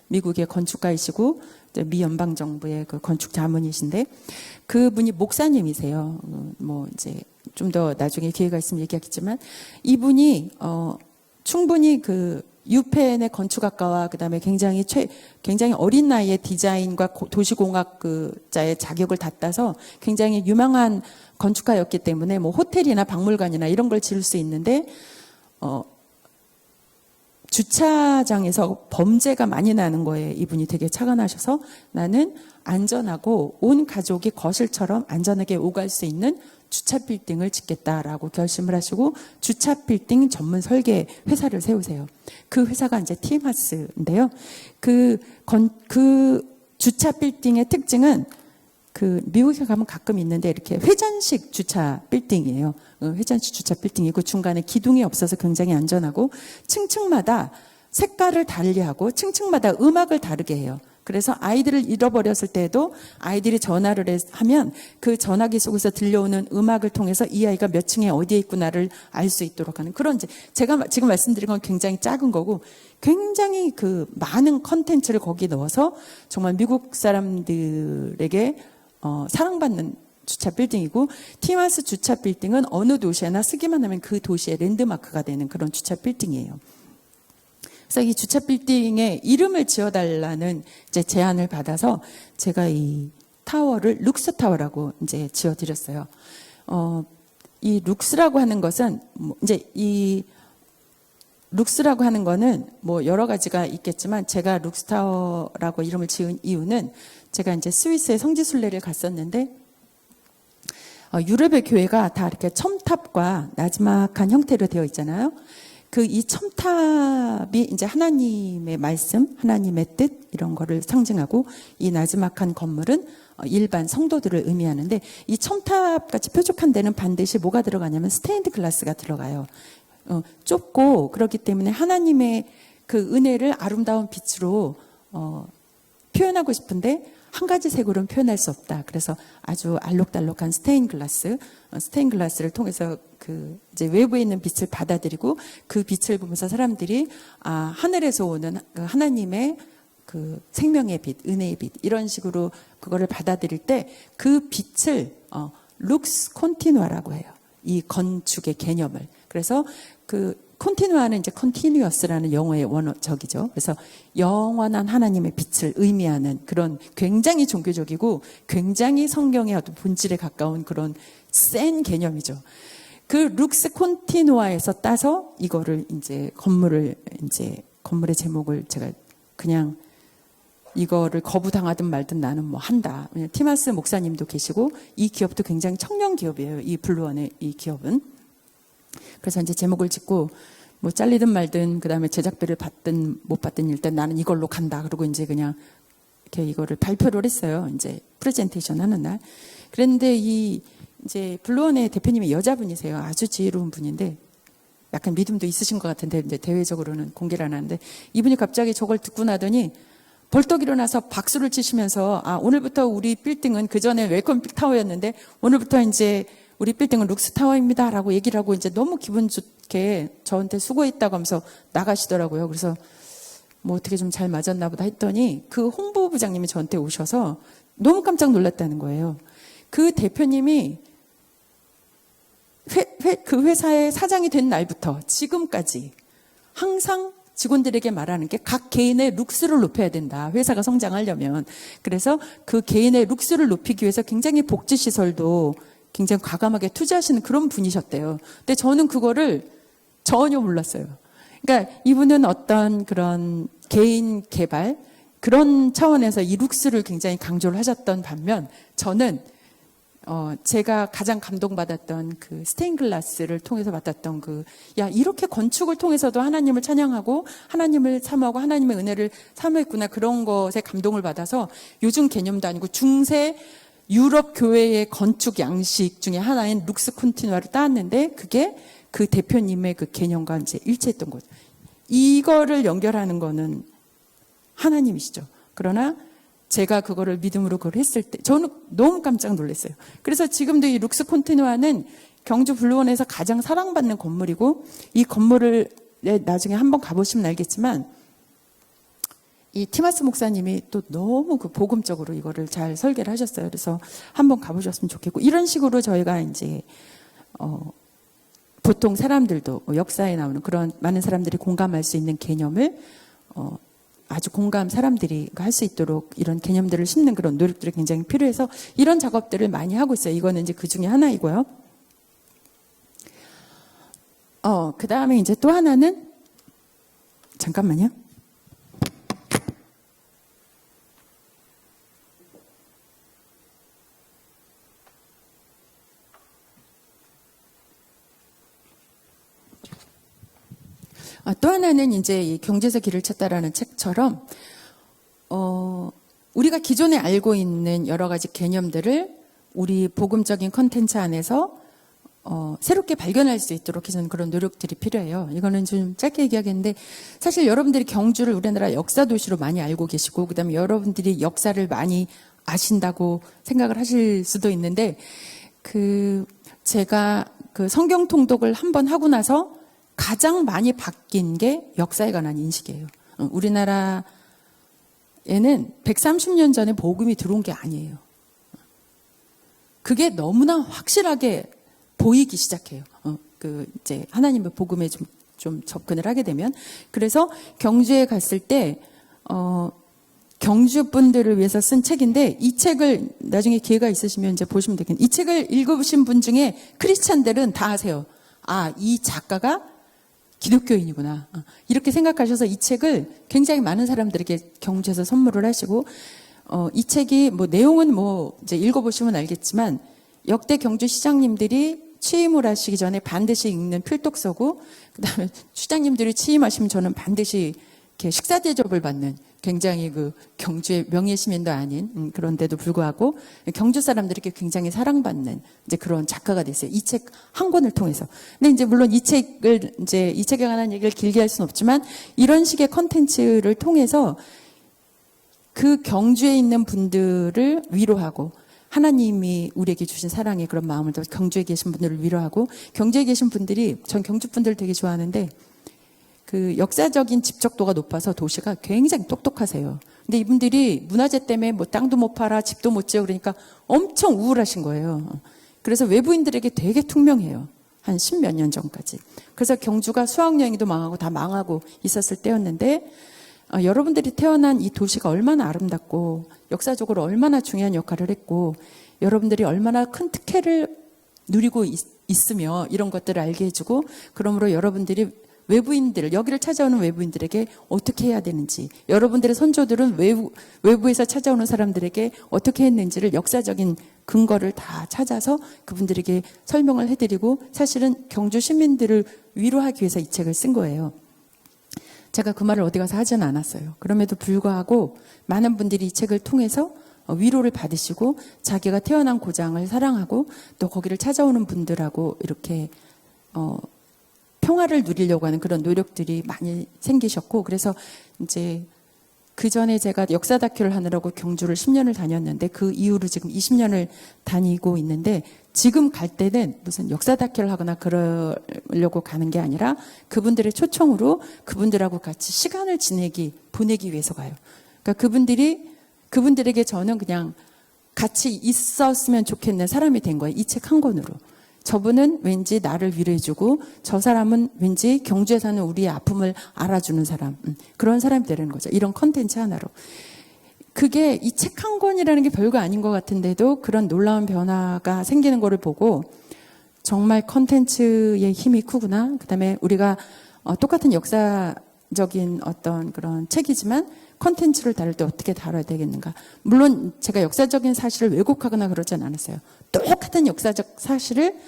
미국의 건축가이시고 미 연방 정부의 그 건축 자문이신데, 그분이 목사님이세요. 뭐 이제 좀 더 나중에 기회가 있으면 얘기하겠지만, 이분이 충분히 그 유펜의 건축학과와 그다음에 굉장히 어린 나이에 디자인과 도시공학자의 자격을 다 따서 굉장히 유명한 건축가였기 때문에 뭐 호텔이나 박물관이나 이런 걸 지을 수 있는데, 주차장에서 범죄가 많이 나는 거에 이분이 되게 차가 나셔서 나는 안전하고 온 가족이 거실처럼 안전하게 오갈 수 있는 주차 빌딩을 짓겠다라고 결심을 하시고 주차 빌딩 전문 설계 회사를 세우세요. 그 회사가 이제 티마스인데요. 그 주차 빌딩의 특징은 그 미국에 가면 가끔 있는데 이렇게 회전식 주차 빌딩이에요. 회전식 주차 빌딩이고 중간에 기둥이 없어서 굉장히 안전하고 층층마다 색깔을 달리하고 층층마다 음악을 다르게 해요. 그래서 아이들을 잃어버렸을 때에도 아이들이 전화를 하면 그 전화기 속에서 들려오는 음악을 통해서 이 아이가 몇 층에 어디에 있구나를 알 수 있도록 하는 그런, 제가 지금 말씀드린 건 굉장히 작은 거고 굉장히 그 많은 컨텐츠를 거기에 넣어서 정말 미국 사람들에게 사랑받는 주차 빌딩이고, 티마스 주차 빌딩은 어느 도시에나 쓰기만 하면 그 도시의 랜드마크가 되는 그런 주차 빌딩이에요. 그래서 이 주차 빌딩에 이름을 지어달라는 이제 제안을 받아서 제가 이 타워를 룩스 타워라고 이제 지어드렸어요. 이 룩스라고 하는 것은 이제 이 룩스라고 하는 거는 뭐 여러 가지가 있겠지만 제가 룩스 타워라고 이름을 지은 이유는 제가 이제 스위스의 성지순례를 갔었는데 유럽의 교회가 다 이렇게 첨탑과 나지막한 형태로 되어 있잖아요. 그 이 첨탑이 이제 하나님의 말씀, 하나님의 뜻 이런 거를 상징하고, 이 나지막한 건물은 일반 성도들을 의미하는데, 이 첨탑 같이 뾰족한 데는 반드시 뭐가 들어가냐면 스테인드 글라스가 들어가요. 좁고 그렇기 때문에 하나님의 그 은혜를 아름다운 빛으로 표현하고 싶은데 한 가지 색으로는 표현할 수 없다. 그래서 아주 알록달록한 스테인 글라스를 통해서 그 이제 외부에 있는 빛을 받아들이고 그 빛을 보면서 사람들이 하늘에서 오는 그 하나님의 그 생명의 빛, 은혜의 빛 이런 식으로 그거를 받아들일 때 그 빛을 룩스 콘티누아라고 해요. 이 건축의 개념을. 그래서 그 콘티누아는 이제 컨티뉴어스라는 영어의 원어적이죠. 그래서 영원한 하나님의 빛을 의미하는 그런 굉장히 종교적이고 굉장히 성경의 어떤 본질에 가까운 그런 센 개념이죠. 그 룩스 콘티누아에서 따서 이거를 이제 건물의 제목을 제가 그냥 이거를 거부당하든 말든 나는 뭐 한다. 왜냐면 티마스 목사님도 계시고 이 기업도 굉장히 청년 기업이에요. 이 블루원의 이 기업은. 그래서 이제 제목을 짓고 뭐 잘리든 말든 그다음에 제작비를 받든 못 받든 일단 나는 이걸로 간다. 그러고 이제 그냥 이렇게 이거를 발표를 했어요. 이제 프레젠테이션 하는 날. 그런데 이 이제 블루원의 대표님이 여자분이세요. 아주 지혜로운 분인데 약간 믿음도 있으신 것 같은데 이제 대외적으로는 공개를 안 하는데 이분이 갑자기 저걸 듣고 나더니 벌떡 일어나서 박수를 치시면서 오늘부터 우리 빌딩은 그전에 웰컴 타워였는데 오늘부터 이제 우리 빌딩은 룩스타워입니다라고 얘기를 하고 이제 너무 기분 좋게 저한테 수고했다고 하면서 나가시더라고요. 그래서 뭐 어떻게 좀 잘 맞았나 보다 했더니 그 홍보부장님이 저한테 오셔서 너무 깜짝 놀랐다는 거예요. 그 대표님이 그 회사의 사장이 된 날부터 지금까지 항상 직원들에게 말하는 게 각 개인의 룩스를 높여야 된다. 회사가 성장하려면. 그래서 그 개인의 룩스를 높이기 위해서 굉장히 복지시설도 굉장히 과감하게 투자하시는 그런 분이셨대요. 근데 저는 그거를 전혀 몰랐어요. 그러니까 이분은 어떤 그런 개인 개발 그런 차원에서 이 룩스를 굉장히 강조를 하셨던 반면 저는 제가 가장 감동받았던 그 스테인글라스를 통해서 받았던 이렇게 건축을 통해서도 하나님을 찬양하고 하나님을 사모하고 하나님의 은혜를 사모했구나 그런 것에 감동을 받아서 요즘 개념도 아니고 중세 유럽 교회의 건축 양식 중에 하나인 룩스 콘티누아를 따왔는데 그게 그 대표님의 그 개념과 이제 일치했던 거죠. 이거를 연결하는 거는 하나님이시죠. 그러나 제가 그거를 믿음으로 그걸 했을 때 저는 너무 깜짝 놀랐어요. 그래서 지금도 이 룩스 콘티누아는 경주 블루원에서 가장 사랑받는 건물이고 이 건물을 나중에 한번 가보시면 알겠지만 이 티마스 목사님이 또 너무 그 복음적으로 이거를 잘 설계를 하셨어요. 그래서 한번 가보셨으면 좋겠고 이런 식으로 저희가 이제 보통 사람들도 역사에 나오는 그런 많은 사람들이 공감할 수 있는 개념을 아주 공감 사람들이 할 수 있도록 이런 개념들을 심는 그런 노력들이 굉장히 필요해서 이런 작업들을 많이 하고 있어요. 이거는 이제 그 중에 하나이고요. 그 다음에 이제 또 하나는 잠깐만요. 또 하나는 이제 이 경제에서 길을 찾다라는 책처럼 우리가 기존에 알고 있는 여러 가지 개념들을 우리 복음적인 컨텐츠 안에서 새롭게 발견할 수 있도록 해서는 그런 노력들이 필요해요. 이거는 좀 짧게 얘기하겠는데 사실 여러분들이 경주를 우리나라 역사 도시로 많이 알고 계시고 그다음에 여러분들이 역사를 많이 아신다고 생각을 하실 수도 있는데 제가 그 성경 통독을 한번 하고 나서 가장 많이 바뀐 게 역사에 관한 인식이에요. 우리나라에는 130년 전에 복음이 들어온 게 아니에요. 그게 너무나 확실하게 보이기 시작해요. 이제 하나님의 복음에 좀 접근을 하게 되면. 그래서 경주에 갔을 때, 경주 분들을 위해서 쓴 책인데, 이 책을 나중에 기회가 있으시면 이제 보시면 되겠는데, 이 책을 읽으신 분 중에 크리스찬들은 다 아세요. 이 작가가 기독교인이구나. 이렇게 생각하셔서 이 책을 굉장히 많은 사람들에게 경주에서 선물을 하시고, 이 책이 내용은 이제 읽어보시면 알겠지만, 역대 경주 시장님들이 취임을 하시기 전에 반드시 읽는 필독서고, 그 다음에 시장님들이 취임하시면 저는 반드시 이렇게 식사 대접을 받는 굉장히 경주의 명예시민도 아닌 그런데도 불구하고 경주 사람들에게 굉장히 사랑받는 이제 그런 작가가 됐어요. 이 책 한 권을 통해서. 근데 이제 물론 이 책에 관한 얘기를 길게 할 수는 없지만 이런 식의 컨텐츠를 통해서 그 경주에 있는 분들을 위로하고 하나님이 우리에게 주신 사랑의 그런 마음을 더 경주에 계신 분들을 위로하고 경주에 계신 분들이 전 경주 분들 되게 좋아하는데 그 역사적인 집적도가 높아서 도시가 굉장히 똑똑하세요. 근데 이분들이 문화재 때문에 땅도 못 팔아 집도 못 지어 그러니까 엄청 우울하신 거예요. 그래서 외부인들에게 되게 투명해요. 한 10몇 년 전까지. 그래서 경주가 수학여행도 망하고 다 망하고 있었을 때였는데 여러분들이 태어난 이 도시가 얼마나 아름답고 역사적으로 얼마나 중요한 역할을 했고 여러분들이 얼마나 큰 특혜를 누리고 있으며 이런 것들을 알게 해주고 그러므로 여러분들이 여기를 찾아오는 외부인들에게 어떻게 해야 되는지 여러분들의 선조들은 외부에서 찾아오는 사람들에게 어떻게 했는지를 역사적인 근거를 다 찾아서 그분들에게 설명을 해드리고 사실은 경주 시민들을 위로하기 위해서 이 책을 쓴 거예요. 제가 그 말을 어디 가서 하지는 않았어요. 그럼에도 불구하고 많은 분들이 이 책을 통해서 위로를 받으시고 자기가 태어난 고장을 사랑하고 또 거기를 찾아오는 분들하고 이렇게 평화를 누리려고 하는 그런 노력들이 많이 생기셨고 그래서 이제 그 전에 제가 역사 다큐를 하느라고 경주를 10년을 다녔는데 그 이후로 지금 20년을 다니고 있는데 지금 갈 때는 무슨 역사 다큐를 하거나 그러려고 가는 게 아니라 그분들의 초청으로 그분들하고 같이 시간을 보내기 위해서 가요. 그러니까 그분들에게 저는 그냥 같이 있었으면 좋겠는 사람이 된 거예요. 이 책 한 권으로. 저분은 왠지 나를 위로해주고 저 사람은 왠지 경주에 사는 우리의 아픔을 알아주는 사람, 그런 사람이 되는 거죠. 이런 컨텐츠 하나로. 그게 이 책 한 권이라는 게 별거 아닌 것 같은데도 그런 놀라운 변화가 생기는 거를 보고 정말 컨텐츠의 힘이 크구나. 그다음에 우리가 똑같은 역사적인 어떤 그런 책이지만 컨텐츠를 다룰 때 어떻게 다뤄야 되겠는가. 물론 제가 역사적인 사실을 왜곡하거나 그러진 않았어요. 똑같은 역사적 사실을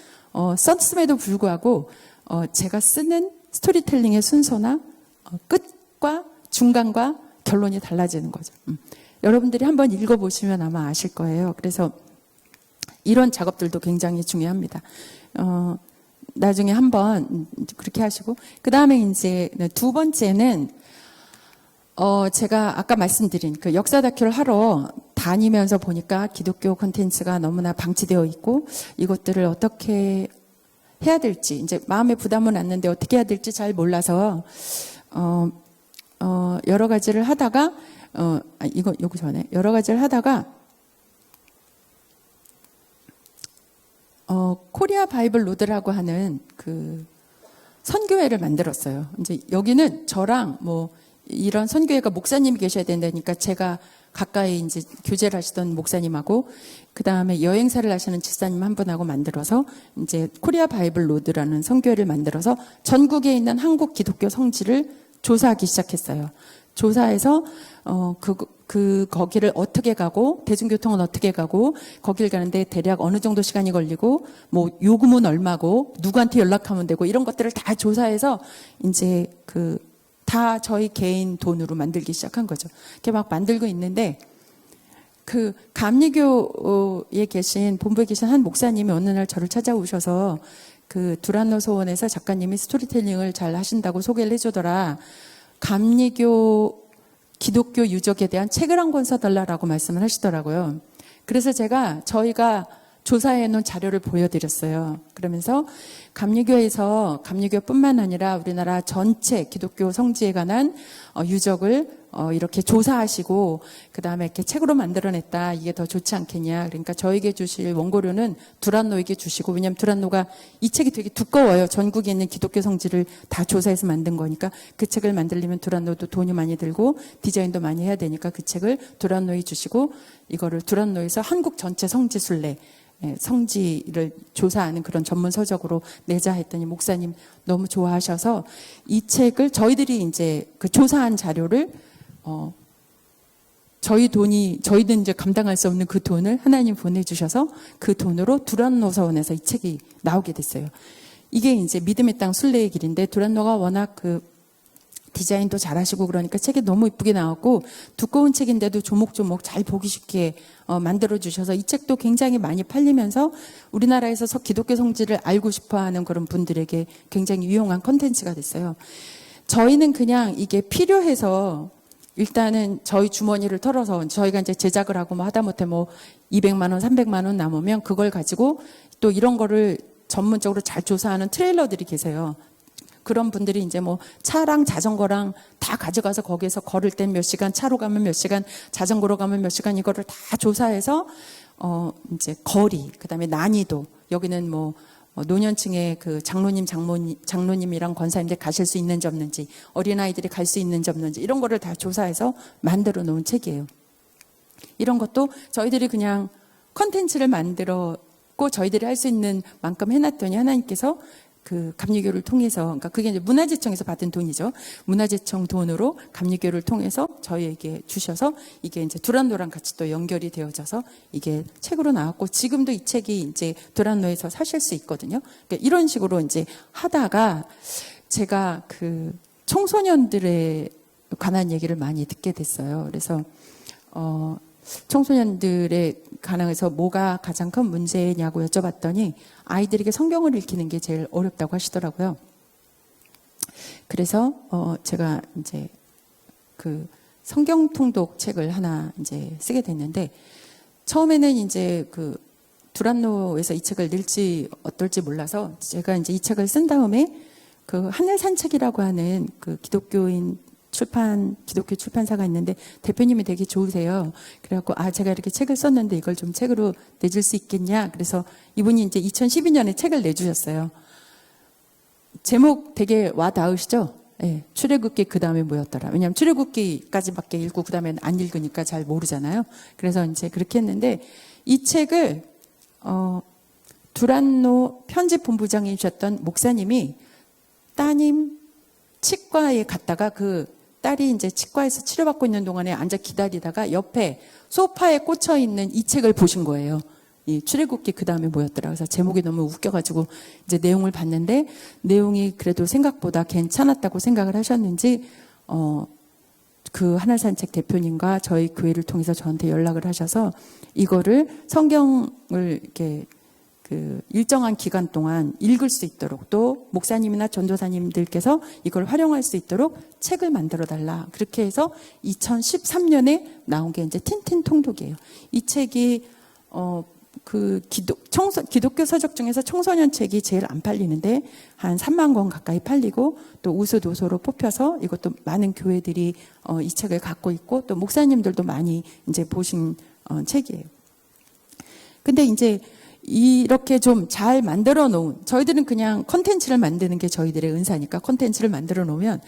썼음에도 불구하고 제가 쓰는 스토리텔링의 순서나 끝과 중간과 결론이 달라지는 거죠. 여러분들이 한번 읽어보시면 아마 아실 거예요. 그래서 이런 작업들도 굉장히 중요합니다. 나중에 한번 그렇게 하시고 그 다음에 이제 두 번째는 제가 아까 말씀드린 그 역사 다큐를 하러 다니면서 보니까 기독교 콘텐츠가 너무나 방치되어 있고 이것들을 어떻게 해야 될지 이제 마음에 부담은 왔는데 어떻게 해야 될지 잘 몰라서 여러 가지를 하다가 요거 전에 여러 가지를 하다가 코리아 바이블 로드라고 하는 그 선교회를 만들었어요. 이제 여기는 저랑 뭐 이런 선교회가 목사님이 계셔야 된다니까 제가 가까이 이제 교제를 하시던 목사님하고 그 다음에 여행사를 하시는 집사님 한 분하고 만들어서 이제 코리아 바이블 로드라는 선교회를 만들어서 전국에 있는 한국 기독교 성지를 조사하기 시작했어요. 조사해서 거기를 어떻게 가고 대중교통은 어떻게 가고 거길 가는데 대략 어느 정도 시간이 걸리고 뭐 요금은 얼마고 누구한테 연락하면 되고 이런 것들을 다 조사해서 이제 다 저희 개인 돈으로 만들기 시작한 거죠. 이렇게 막 만들고 있는데 그 감리교에 계신 본부에 계신 한 목사님이 어느 날 저를 찾아오셔서 그 두란노 소원에서 작가님이 스토리텔링을 잘 하신다고 소개를 해주더라. 감리교 기독교 유적에 대한 책을 한 권 써달라고 말씀을 하시더라고요. 그래서 저희가 조사해 놓은 자료를 보여드렸어요. 그러면서 감리교에서 감리교뿐만 아니라 우리나라 전체 기독교 성지에 관한 유적을 이렇게 조사하시고 그 다음에 이렇게 책으로 만들어냈다. 이게 더 좋지 않겠냐. 그러니까 저에게 주실 원고료는 두란노에게 주시고 왜냐하면 두란노가 이 책이 되게 두꺼워요. 전국에 있는 기독교 성지를 다 조사해서 만든 거니까 그 책을 만들려면 두란노도 돈이 많이 들고 디자인도 많이 해야 되니까 그 책을 두란노에 주시고 이거를 두란노에서 한국 전체 성지 순례 성지를 조사하는 그런 전문 서적으로 내자 했더니 목사님 너무 좋아하셔서 이 책을 저희들이 이제 그 조사한 자료를 저희는 이제 감당할 수 없는 그 돈을 하나님 보내주셔서 그 돈으로 두란노 서원에서 이 책이 나오게 됐어요. 이게 이제 믿음의 땅 순례의 길인데 두란노가 워낙 그 디자인도 잘하시고 그러니까 책이 너무 이쁘게 나왔고 두꺼운 책인데도 조목조목 잘 보기 쉽게 만들어주셔서 이 책도 굉장히 많이 팔리면서 우리나라에서 기독교 성지를 알고 싶어하는 그런 분들에게 굉장히 유용한 콘텐츠가 됐어요. 저희는 그냥 이게 필요해서 일단은 저희 주머니를 털어서 저희가 이제 제작을 하고 뭐 하다못해 뭐 200만 원, 300만 원 남으면 그걸 가지고 또 이런 거를 전문적으로 잘 조사하는 트레일러들이 계세요. 그런 분들이 이제 뭐 차랑 자전거랑 다 가져가서 거기에서 걸을 땐 몇 시간, 차로 가면 몇 시간, 자전거로 가면 몇 시간 이거를 다 조사해서 이제 거리, 그다음에 난이도 여기는 뭐 노년층의 그 장로님이랑 권사님들 가실 수 있는지 없는지, 어린아이들이 갈 수 있는지 없는지 이런 거를 다 조사해서 만들어 놓은 책이에요. 이런 것도 저희들이 그냥 컨텐츠를 만들었고 저희들이 할 수 있는 만큼 해놨더니 하나님께서 그 감리교를 통해서, 그러니까 그게 이제 문화재청에서 받은 돈이죠. 문화재청 돈으로 감리교를 통해서 저희에게 주셔서 이게 이제 두란노랑 같이 또 연결이 되어져서 이게 책으로 나왔고 지금도 이 책이 이제 두란노에서 사실 수 있거든요. 그러니까 이런 식으로 이제 하다가 제가 그 청소년들에 관한 얘기를 많이 듣게 됐어요. 그래서 청소년들에 관해서 뭐가 가장 큰 문제냐고 여쭤봤더니 아이들에게 성경을 읽히는 게 제일 어렵다고 하시더라고요. 그래서 제가 이제 그 성경 통독 책을 하나 이제 쓰게 됐는데, 처음에는 이제 그 두란노에서 이 책을 낼지 어떨지 몰라서 제가 이제 이 책을 쓴 다음에 그 하늘 산책이라고 하는 그 기독교 출판사가 있는데 대표님이 되게 좋으세요. 그래갖고 제가 이렇게 책을 썼는데 이걸 좀 책으로 내줄 수 있겠냐. 그래서 이분이 이제 2012년에 책을 내주셨어요. 제목 되게 와 닿으시죠? 예, 출애굽기 그 다음에 뭐였더라. 왜냐하면 출애굽기까지밖에 읽고 그 다음에는 안 읽으니까 잘 모르잖아요. 그래서 이제 그렇게 했는데 이 책을 두란노 편집본부장이셨던 목사님이 따님 치과에 갔다가 그 딸이 이제 치과에서 치료받고 있는 동안에 앉아 기다리다가 옆에 소파에 꽂혀 있는 이 책을 보신 거예요. 이 출애굽기 그 다음에 뭐였더라. 그래서 제목이 너무 웃겨가지고 이제 내용을 봤는데 내용이 그래도 생각보다 괜찮았다고 생각을 하셨는지 그 하늘산책 대표님과 저희 교회를 통해서 저한테 연락을 하셔서 이거를 성경을 이렇게 그 일정한 기간 동안 읽을 수 있도록 또 목사님이나 전도사님들께서 이걸 활용할 수 있도록 책을 만들어 달라. 그렇게 해서 2013년에 나온 게 이제 틴틴 통독이에요. 이 책이 그 기독교 서적 중에서 청소년 책이 제일 안 팔리는데 한 3만 권 가까이 팔리고 또 우수 도서로 뽑혀서 이것도 많은 교회들이 이 책을 갖고 있고 또 목사님들도 많이 이제 보신 책이에요. 근데 이제 이렇게 좀 잘 만들어 놓은, 저희들은 그냥 컨텐츠를 만드는 게 저희들의 은사니까 컨텐츠를 만들어 놓으면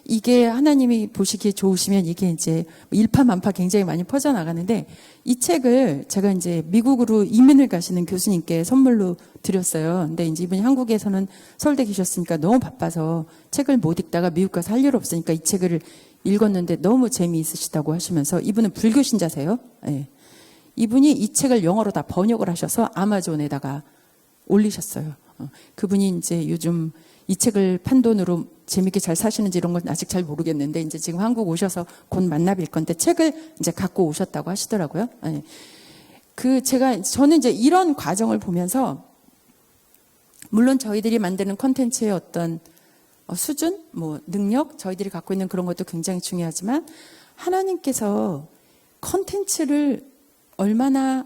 이게 하나님이 보시기에 좋으시면 이게 이제 일파만파 굉장히 많이 퍼져나가는데 이 책을 제가 이제 미국으로 이민을 가시는 교수님께 선물로 드렸어요. 근데 이제 이분이 한국에서는 서울대 계셨으니까 너무 바빠서 책을 못 읽다가 미국 가서 할 일 없으니까 이 책을 읽었는데 너무 재미있으시다고 하시면서 이분은 불교 신자세요. 네. 이분이 이 책을 영어로 다 번역을 하셔서 아마존에다가 올리셨어요. 그분이 이제 요즘 이 책을 판 돈으로 재밌게 잘 사시는지 이런 건 아직 잘 모르겠는데 이제 지금 한국 오셔서 곧 만나뵐 건데 책을 이제 갖고 오셨다고 하시더라고요. 아니, 저는 이제 이런 과정을 보면서 물론 저희들이 만드는 콘텐츠의 어떤 수준, 뭐 능력, 저희들이 갖고 있는 그런 것도 굉장히 중요하지만 하나님께서 콘텐츠를 얼마나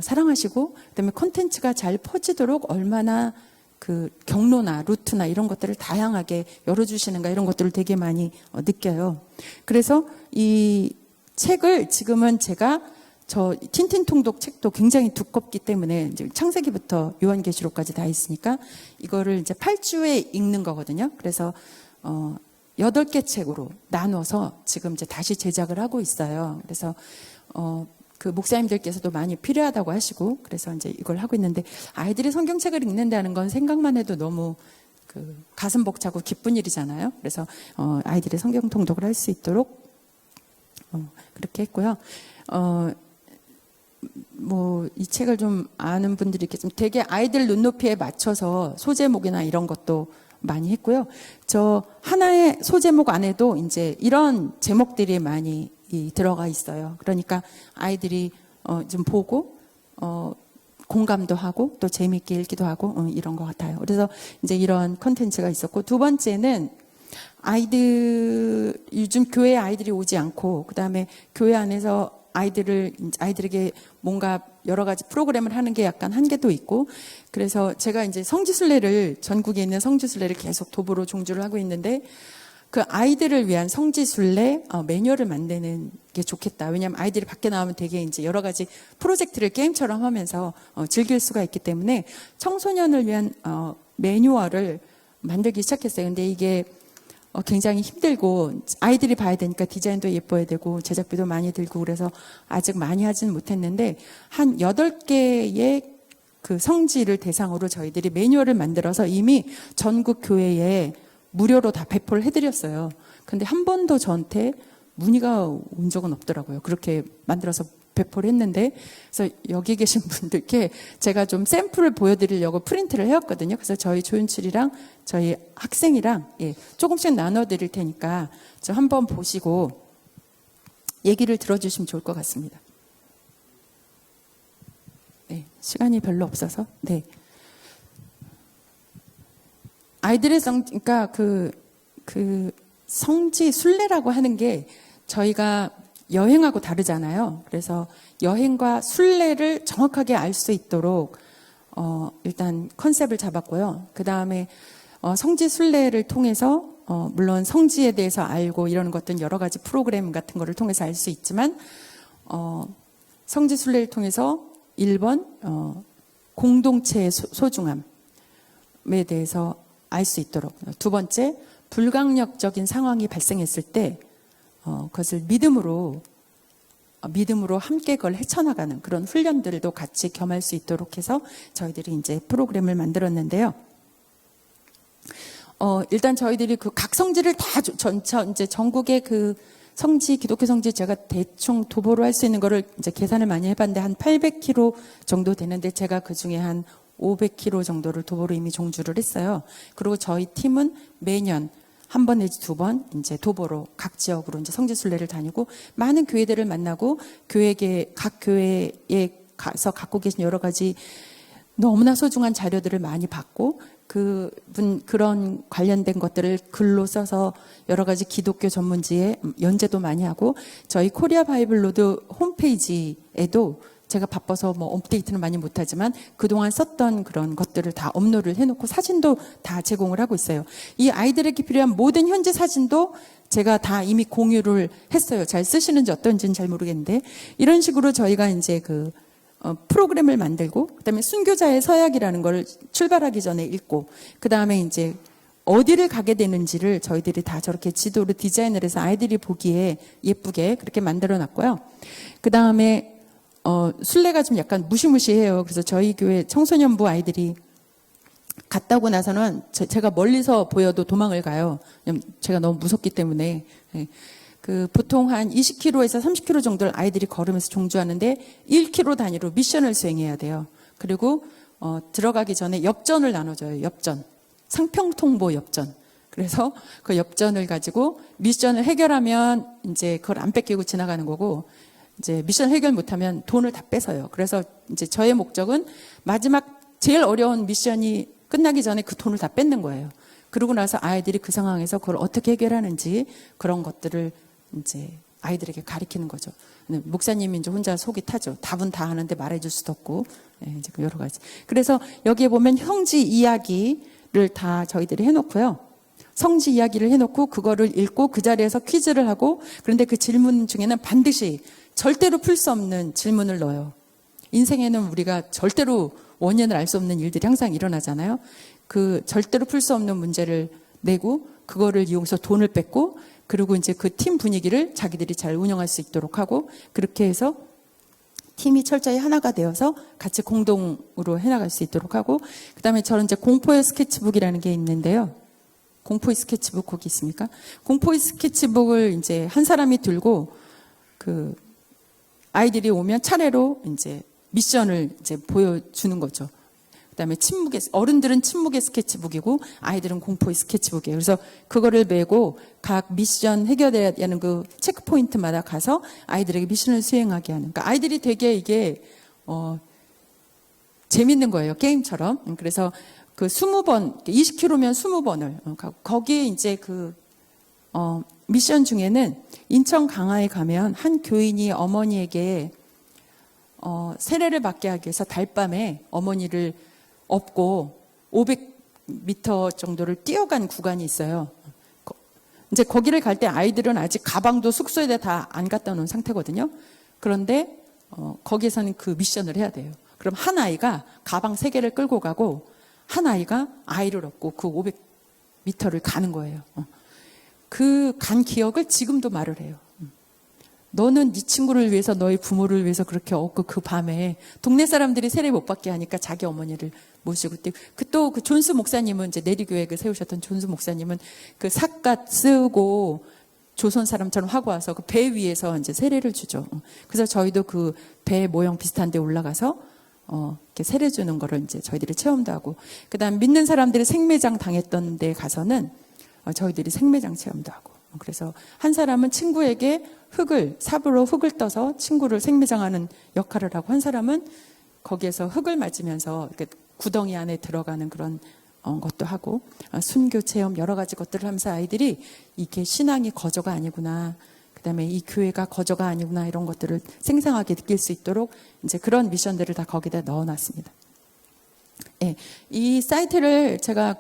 사랑하시고 그다음에 콘텐츠가 잘 퍼지도록 얼마나 그 경로나 루트나 이런 것들을 다양하게 열어주시는가 이런 것들을 되게 많이 느껴요. 그래서 이 책을 지금은 제가 저 틴틴 통독 책도 굉장히 두껍기 때문에 이제 창세기부터 요한계시록까지 다 있으니까 이거를 이제 8주에 읽는 거거든요. 그래서 8개 책으로 나눠서 지금 이제 다시 제작을 하고 있어요. 그래서 그 목사님들께서도 많이 필요하다고 하시고 그래서 이제 이걸 하고 있는데 아이들이 성경책을 읽는다는 건 생각만 해도 너무 그 가슴 벅차고 기쁜 일이잖아요. 그래서 아이들이 성경 통독을 할 수 있도록 그렇게 했고요. 뭐 이 책을 좀 아는 분들이 있겠지만 되게 아이들 눈높이에 맞춰서 소제목이나 이런 것도 많이 했고요. 저 하나의 소제목 안에도 이제 이런 제목들이 많이 들어가 있어요. 그러니까 아이들이 좀 보고 공감도 하고 또 재미있게 읽기도 하고 이런 것 같아요. 그래서 이제 이런 컨텐츠가 있었고 두 번째는 아이들 요즘 교회에 아이들이 오지 않고 그다음에 교회 안에서 아이들에게 뭔가 여러 가지 프로그램을 하는 게 약간 한계도 있고 그래서 제가 이제 성지순례를 전국에 있는 성지순례를 계속 도보로 종주를 하고 있는데 그 아이들을 위한 성지순례 매뉴얼을 만드는 게 좋겠다. 왜냐하면 아이들이 밖에 나오면 되게 이제 여러 가지 프로젝트를 게임처럼 하면서 즐길 수가 있기 때문에 청소년을 위한 매뉴얼을 만들기 시작했어요. 근데 이게 굉장히 힘들고 아이들이 봐야 되니까 디자인도 예뻐야 되고 제작비도 많이 들고 그래서 아직 많이 하지는 못했는데 한 8개의 그 성지를 대상으로 저희들이 매뉴얼을 만들어서 이미 전국 교회에 무료로 다 배포를 해드렸어요. 근데 한 번도 저한테 문의가 온 적은 없더라고요. 그렇게 만들어서 배포를 했는데 그래서 여기 계신 분들께 제가 좀 샘플을 보여드리려고 프린트를 해왔거든요. 그래서 저희 조윤출이랑 저희 학생이랑 조금씩 나눠드릴 테니까 저 한번 보시고 얘기를 들어주시면 좋을 것 같습니다. 네, 시간이 별로 없어서 네. 아이들의 그러니까 그 성지 순례라고 하는 게 저희가 여행하고 다르잖아요. 그래서 여행과 순례를 정확하게 알 수 있도록 일단 컨셉을 잡았고요. 그 다음에 성지 순례를 통해서 물론 성지에 대해서 알고 이러는 것들은 여러 가지 프로그램 같은 거를 통해서 알 수 있지만 성지 순례를 통해서 1번 공동체의 소중함에 대해서 알 수 있도록, 두 번째 불강력적인 상황이 발생했을 때 그것을 믿음으로 함께 그걸 헤쳐나가는 그런 훈련들도 같이 겸할 수 있도록 해서 저희들이 이제 프로그램을 만들었는데요. 일단 저희들이 그 각 성지를 다 이제 전국의 그 성지, 기독교 성지 제가 대충 도보로 할 수 있는 거를 이제 계산을 많이 해봤는데 한 800km 정도 되는데 제가 그 중에 한 500km 정도를 도보로 이미 종주를 했어요. 그리고 저희 팀은 매년 한 번 내지 두 번 이제 도보로 각 지역으로 이제 성지순례를 다니고 많은 교회들을 만나고 각 교회에 가서 갖고 계신 여러 가지 너무나 소중한 자료들을 많이 받고 그런 관련된 것들을 글로 써서 여러 가지 기독교 전문지에 연재도 많이 하고 저희 코리아 바이블 로드 홈페이지에도 제가 바빠서 뭐 업데이트는 많이 못하지만 그동안 썼던 그런 것들을 다 업로드를 해놓고 사진도 다 제공을 하고 있어요. 이 아이들에게 필요한 모든 현지 사진도 제가 다 이미 공유를 했어요. 잘 쓰시는지 어떤지는 잘 모르겠는데 이런 식으로 저희가 이제 프로그램을 만들고 그다음에 순교자의 서약이라는 걸 출발하기 전에 읽고 그다음에 이제 어디를 가게 되는지를 저희들이 다 저렇게 지도로 디자인을 해서 아이들이 보기에 예쁘게 그렇게 만들어 놨고요. 그다음에 순례가 좀 약간 무시무시해요. 그래서 저희 교회 청소년부 아이들이 갔다 오고 나서는 제가 멀리서 보여도 도망을 가요. 제가 너무 무섭기 때문에. 보통 한 20km에서 30km 정도를 아이들이 걸으면서 종주하는데 1km 단위로 미션을 수행해야 돼요. 그리고 들어가기 전에 엽전을 나눠줘요. 엽전. 상평통보 엽전. 그래서 그 엽전을 가지고 미션을 해결하면 이제 그걸 안 뺏기고 지나가는 거고 이제 미션 해결 못하면 돈을 다 뺏어요. 그래서 이제 저의 목적은 마지막 제일 어려운 미션이 끝나기 전에 그 돈을 다 뺏는 거예요. 그러고 나서 아이들이 그 상황에서 그걸 어떻게 해결하는지 그런 것들을 이제 아이들에게 가르치는 거죠. 목사님이 이제 혼자 속이 타죠. 답은 다 하는데 말해줄 수도 없고 이제 여러 가지. 그래서 여기에 보면 성지 이야기를 다 저희들이 해놓고요. 성지 이야기를 해놓고 그거를 읽고 그 자리에서 퀴즈를 하고 그런데 그 질문 중에는 반드시 절대로 풀 수 없는 질문을 넣어요. 인생에는 우리가 절대로 원인을 알 수 없는 일들이 항상 일어나잖아요. 그 절대로 풀 수 없는 문제를 내고 그거를 이용해서 돈을 뺏고 그리고 이제 그 팀 분위기를 자기들이 잘 운영할 수 있도록 하고 그렇게 해서 팀이 철저히 하나가 되어서 같이 공동으로 해나갈 수 있도록 하고 그다음에 저는 이제 공포의 스케치북이라는 게 있는데요. 공포의 스케치북 거기 있습니까? 공포의 스케치북을 이제 한 사람이 들고 아이들이 오면 차례로 이제 미션을 이제 보여주는 거죠. 그다음에 어른들은 침묵의 스케치북이고 아이들은 공포의 스케치북이에요. 그래서 그거를 메고 각 미션 해결해야 하는 그 체크 포인트마다 가서 아이들에게 미션을 수행하게 하는. 그러니까 아이들이 되게 이게 재밌는 거예요. 게임처럼. 그래서 20번, 20km면 20번을 거기에 이제 미션 중에는 인천 강화에 가면 한 교인이 어머니에게 세례를 받게 하기 위해서 달밤에 어머니를 업고 500m 정도를 뛰어간 구간이 있어요. 이제 거기를 갈 때 아이들은 아직 가방도 숙소에 다 안 갖다 놓은 상태거든요. 그런데 거기에서는 그 미션을 해야 돼요. 그럼 한 아이가 가방 3개를 끌고 가고 한 아이가 아이를 업고 그 500m를 가는 거예요. 그 간 기억을 지금도 말을 해요. 너는 네 친구를 위해서 너희 부모를 위해서 그렇게 얻고 그 밤에 동네 사람들이 세례 못 받게 하니까 자기 어머니를 모시고 또 그 존수 목사님은 이제 내리교회를 세우셨던 존수 목사님은 그 삿갓 쓰고 조선 사람처럼 하고 와서 그 배 위에서 이제 세례를 주죠. 그래서 저희도 그 배 모형 비슷한 데 올라가서 이렇게 세례 주는 거를 이제 저희들이 체험도 하고 그다음 믿는 사람들이 생매장 당했던 데 가서는 저희들이 생매장 체험도 하고 그래서 한 사람은 친구에게 삽으로 흙을 떠서 친구를 생매장하는 역할을 하고 한 사람은 거기에서 흙을 맞으면서 이렇게 구덩이 안에 들어가는 그런 것도 하고 순교 체험 여러 가지 것들을 하면서 아이들이 이게 신앙이 거저가 아니구나. 그다음에 이 교회가 거저가 아니구나 이런 것들을 생생하게 느낄 수 있도록 이제 그런 미션들을 다 거기다 넣어놨습니다. 예, 이 사이트를 제가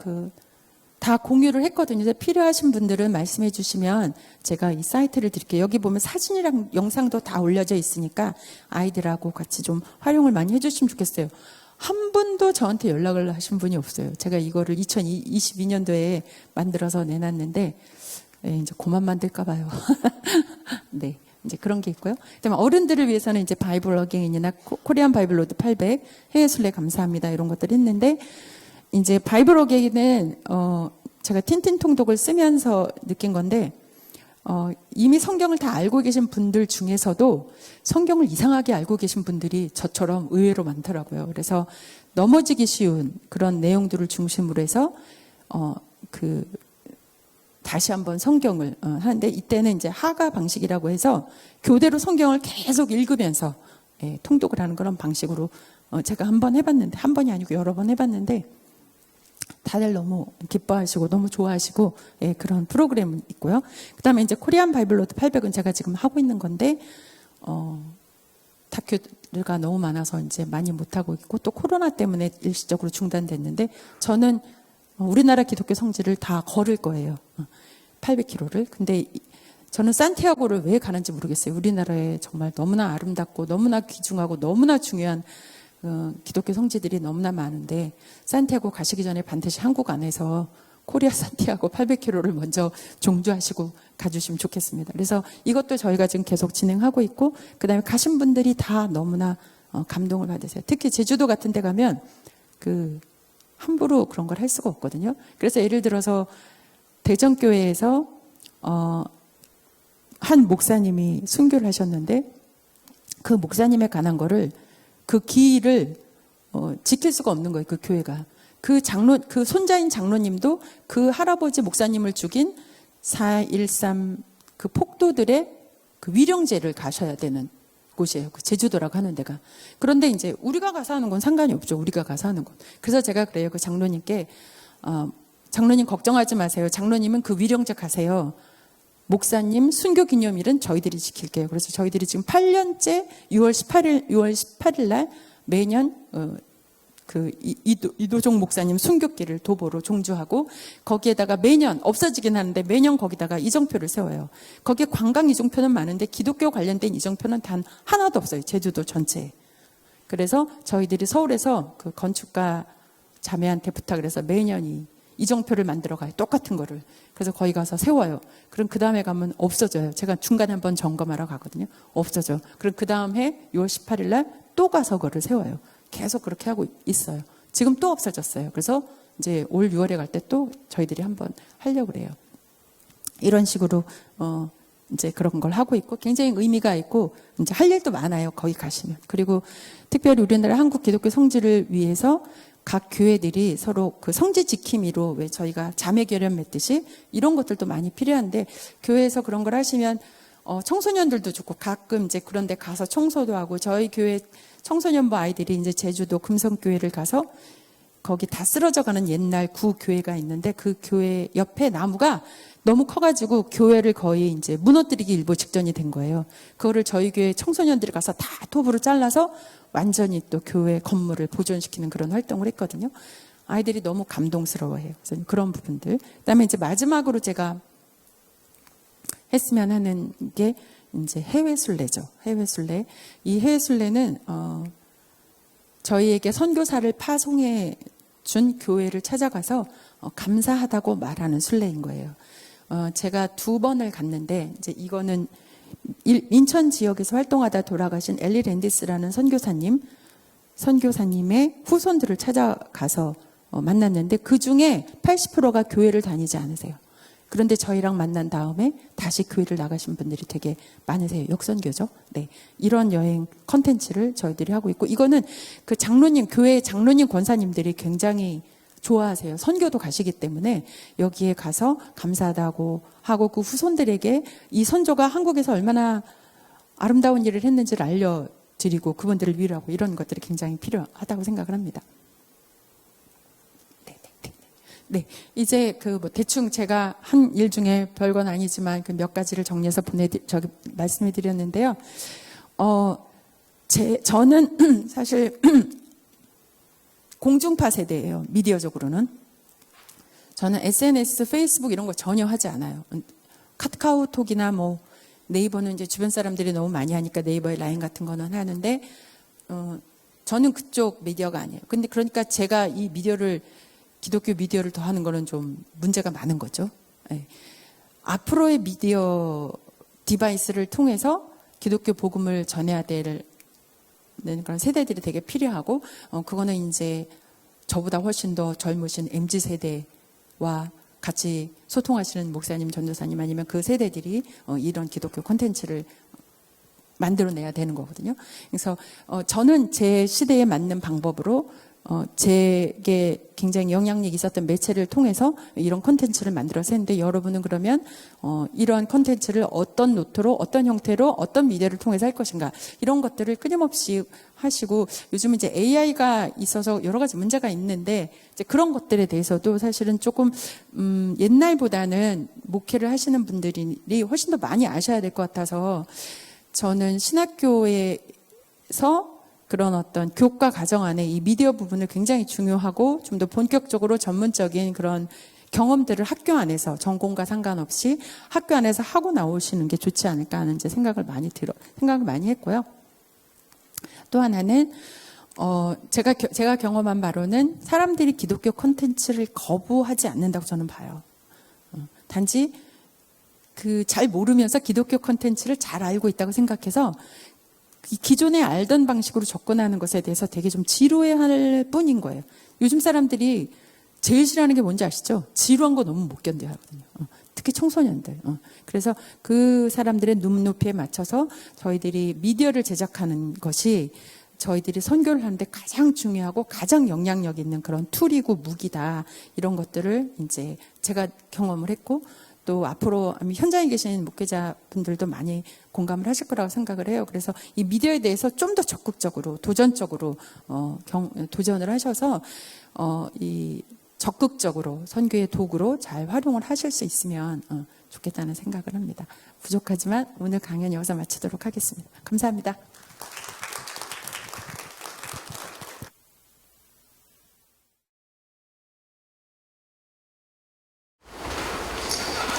다 공유를 했거든요. 필요하신 분들은 말씀해 주시면 제가 이 사이트를 드릴게요. 여기 보면 사진이랑 영상도 다 올려져 있으니까 아이들하고 같이 좀 활용을 많이 해주시면 좋겠어요. 한 분도 저한테 연락을 하신 분이 없어요. 제가 이거를 2022년도에 만들어서 내놨는데 이제 그만 만들까 봐요. 네. 이제 그런 게 있고요. 그다음에 어른들을 위해서는 이제 바이블 어게인이나 코리안 바이블 로드 800, 해외 순례 감사합니다 이런 것들 했는데 이제 바이블 어게인은 제가 틴틴 통독을 쓰면서 느낀 건데 이미 성경을 다 알고 계신 분들 중에서도 성경을 이상하게 알고 계신 분들이 저처럼 의외로 많더라고요. 그래서 넘어지기 쉬운 그런 내용들을 중심으로 해서 다시 한번 성경을 하는데 이때는 이제 하가 방식이라고 해서 교대로 성경을 계속 읽으면서 통독을 하는 그런 방식으로 제가 한 번 해봤는데 한 번이 아니고 여러 번 해봤는데 다들 너무 기뻐하시고 너무 좋아하시고 그런 프로그램은 있고요. 그다음에 이제 코리안 바이블 로드 800은 제가 지금 하고 있는 건데 다큐가 너무 많아서 이제 많이 못 하고 있고 또 코로나 때문에 일시적으로 중단됐는데 저는 우리나라 기독교 성지를 다 걸을 거예요. 800km를. 근데 저는 산티아고를 왜 가는지 모르겠어요. 우리나라에 정말 너무나 아름답고 너무나 귀중하고 너무나 중요한 기독교 성지들이 너무나 많은데 산티아고 가시기 전에 반드시 한국 안에서 코리아 산티아고 800km를 먼저 종주하시고 가주시면 좋겠습니다. 그래서 이것도 저희가 지금 계속 진행하고 있고 그다음에 가신 분들이 다 너무나 감동을 받으세요. 특히 제주도 같은 데 가면 함부로 그런 걸 할 수가 없거든요. 그래서 예를 들어서 대전교회에서 한 목사님이 순교를 하셨는데 그 목사님에 관한 거를 그 기일을 지킬 수가 없는 거예요. 그 교회가. 그 손자인 장로님도 그 할아버지 목사님을 죽인 4.13 그 폭도들의 그 위령제를 가셔야 되는 곳이에요. 그 제주도라고 하는 데가. 그런데 이제 우리가 가서 하는 건 상관이 없죠. 우리가 가서 하는 건. 그래서 제가 그래요. 그 장로님께 장로님 걱정하지 마세요. 장로님은 그 위령제 가세요. 목사님 순교 기념일은 저희들이 지킬게요. 그래서 저희들이 지금 8년째 6월 18일 날 매년 이도종 목사님 순교길을 도보로 종주하고 거기에다가 매년 없어지긴 하는데 매년 거기다가 이정표를 세워요. 거기에 관광 이정표는 많은데 기독교 관련된 이정표는 단 하나도 없어요. 제주도 전체에. 그래서 저희들이 서울에서 그 건축가 자매한테 부탁을 해서 매년 이정표를 만들어 가요. 똑같은 거를. 그래서 거기 가서 세워요. 그럼 그 다음에 가면 없어져요. 제가 중간에 한번 점검하러 가거든요. 없어져. 그럼 그 다음 해 6월 18일 날 또 가서 그거를 세워요. 계속 그렇게 하고 있어요. 지금 또 없어졌어요. 그래서 이제 올 6월에 갈 때 또 저희들이 한번 하려고 그래요. 이런 식으로 이제 그런 걸 하고 있고 굉장히 의미가 있고 이제 할 일도 많아요. 거기 가시면. 그리고 특별히 우리나라 한국 기독교 성지를 위해서 각 교회들이 서로 그 성지 지킴이로 왜 저희가 자매 결연 맺듯이 이런 것들도 많이 필요한데 교회에서 그런 걸 하시면 청소년들도 좋고 가끔 이제 그런 데 가서 청소도 하고 저희 교회 청소년부 아이들이 이제 제주도 금성교회를 가서 거기 다 쓰러져 가는 옛날 구교회가 있는데 그 교회 옆에 나무가 너무 커가지고 교회를 거의 이제 무너뜨리기 일보 직전이 된 거예요. 그거를 저희 교회 청소년들이 가서 다 톱으로 잘라서 완전히 또 교회 건물을 보존시키는 그런 활동을 했거든요. 아이들이 너무 감동스러워해요. 그래서 그런 부분들. 그다음에 이제 마지막으로 제가 했으면 하는 게 이제 해외 순례죠. 해외 순례. 이 해외 순례는 저희에게 선교사를 파송해 준 교회를 찾아가서 감사하다고 말하는 순례인 거예요. 제가 2번을 갔는데 이제 이거는 인천 지역에서 활동하다 돌아가신 엘리 랜디스라는 선교사님의 후손들을 찾아가서 만났는데 그 중에 80%가 교회를 다니지 않으세요. 그런데 저희랑 만난 다음에 다시 교회를 나가신 분들이 되게 많으세요. 역선교죠. 네. 이런 여행 컨텐츠를 저희들이 하고 있고 이거는 그 장로님, 교회 장로님 권사님들이 굉장히 좋아하세요. 선교도 가시기 때문에 여기에 가서 감사하다고 하고 그 후손들에게 이 선조가 한국에서 얼마나 아름다운 일을 했는지를 알려드리고 그분들을 위로하고 이런 것들이 굉장히 필요하다고 생각을 합니다. 네, 이제 그 뭐 대충 제가 한 일 중에 별건 아니지만 그 몇 가지를 정리해서 말씀해 드렸는데요. 저는 사실 공중파 세대예요. 미디어적으로는. 저는 SNS, 페이스북 이런 거 전혀 하지 않아요. 카카오톡이나 뭐 네이버는 이제 주변 사람들이 너무 많이 하니까 네이버의 라인 같은 거는 하는데 저는 그쪽 미디어가 아니에요. 근데 그러니까 제가 이 기독교 미디어를 더 하는 거는 좀 문제가 많은 거죠. 네. 앞으로의 미디어 디바이스를 통해서 기독교 복음을 전해야 될 그런 세대들이 되게 필요하고 그거는 이제 저보다 훨씬 더 젊으신 MZ세대와 같이 소통하시는 목사님, 전도사님 아니면 그 세대들이 이런 기독교 콘텐츠를 만들어내야 되는 거거든요. 그래서 저는 제 시대에 맞는 방법으로 제게 굉장히 영향력이 있었던 매체를 통해서 이런 콘텐츠를 만들어서 했는데 여러분은 그러면 이런 콘텐츠를 어떤 노트로 어떤 형태로 어떤 미디어를 통해서 할 것인가 이런 것들을 끊임없이 하시고 요즘은 이제 AI가 있어서 여러 가지 문제가 있는데 이제 그런 것들에 대해서도 사실은 조금 옛날보다는 목회를 하시는 분들이 훨씬 더 많이 아셔야 될 것 같아서 저는 신학교에서 그런 어떤 교과 과정 안에 이 미디어 부분을 굉장히 중요하고 좀 더 본격적으로 전문적인 그런 경험들을 학교 안에서 전공과 상관없이 학교 안에서 하고 나오시는 게 좋지 않을까 하는 이제 생각을 많이 했고요. 또 하나는 제가 경험한 바로는 사람들이 기독교 콘텐츠를 거부하지 않는다고 저는 봐요. 단지 잘 모르면서 기독교 콘텐츠를 잘 알고 있다고 생각해서 기존에 알던 방식으로 접근하는 것에 대해서 되게 좀 지루해할 뿐인 거예요. 요즘 사람들이 제일 싫어하는 게 뭔지 아시죠? 지루한 거 너무 못 견뎌 하거든요. 특히 청소년들. 그래서 그 사람들의 눈높이에 맞춰서 저희들이 미디어를 제작하는 것이 저희들이 선교를 하는데 가장 중요하고 가장 영향력 있는 그런 툴이고 무기다. 이런 것들을 이제 제가 경험을 했고 또 앞으로 현장에 계신 목회자분들도 많이 공감을 하실 거라고 생각을 해요. 그래서 이 미디어에 대해서 좀 더 적극적으로 도전적으로 도전을 하셔서 이 적극적으로 선교의 도구로 잘 활용을 하실 수 있으면 좋겠다는 생각을 합니다. 부족하지만 오늘 강연 여기서 마치도록 하겠습니다. 감사합니다.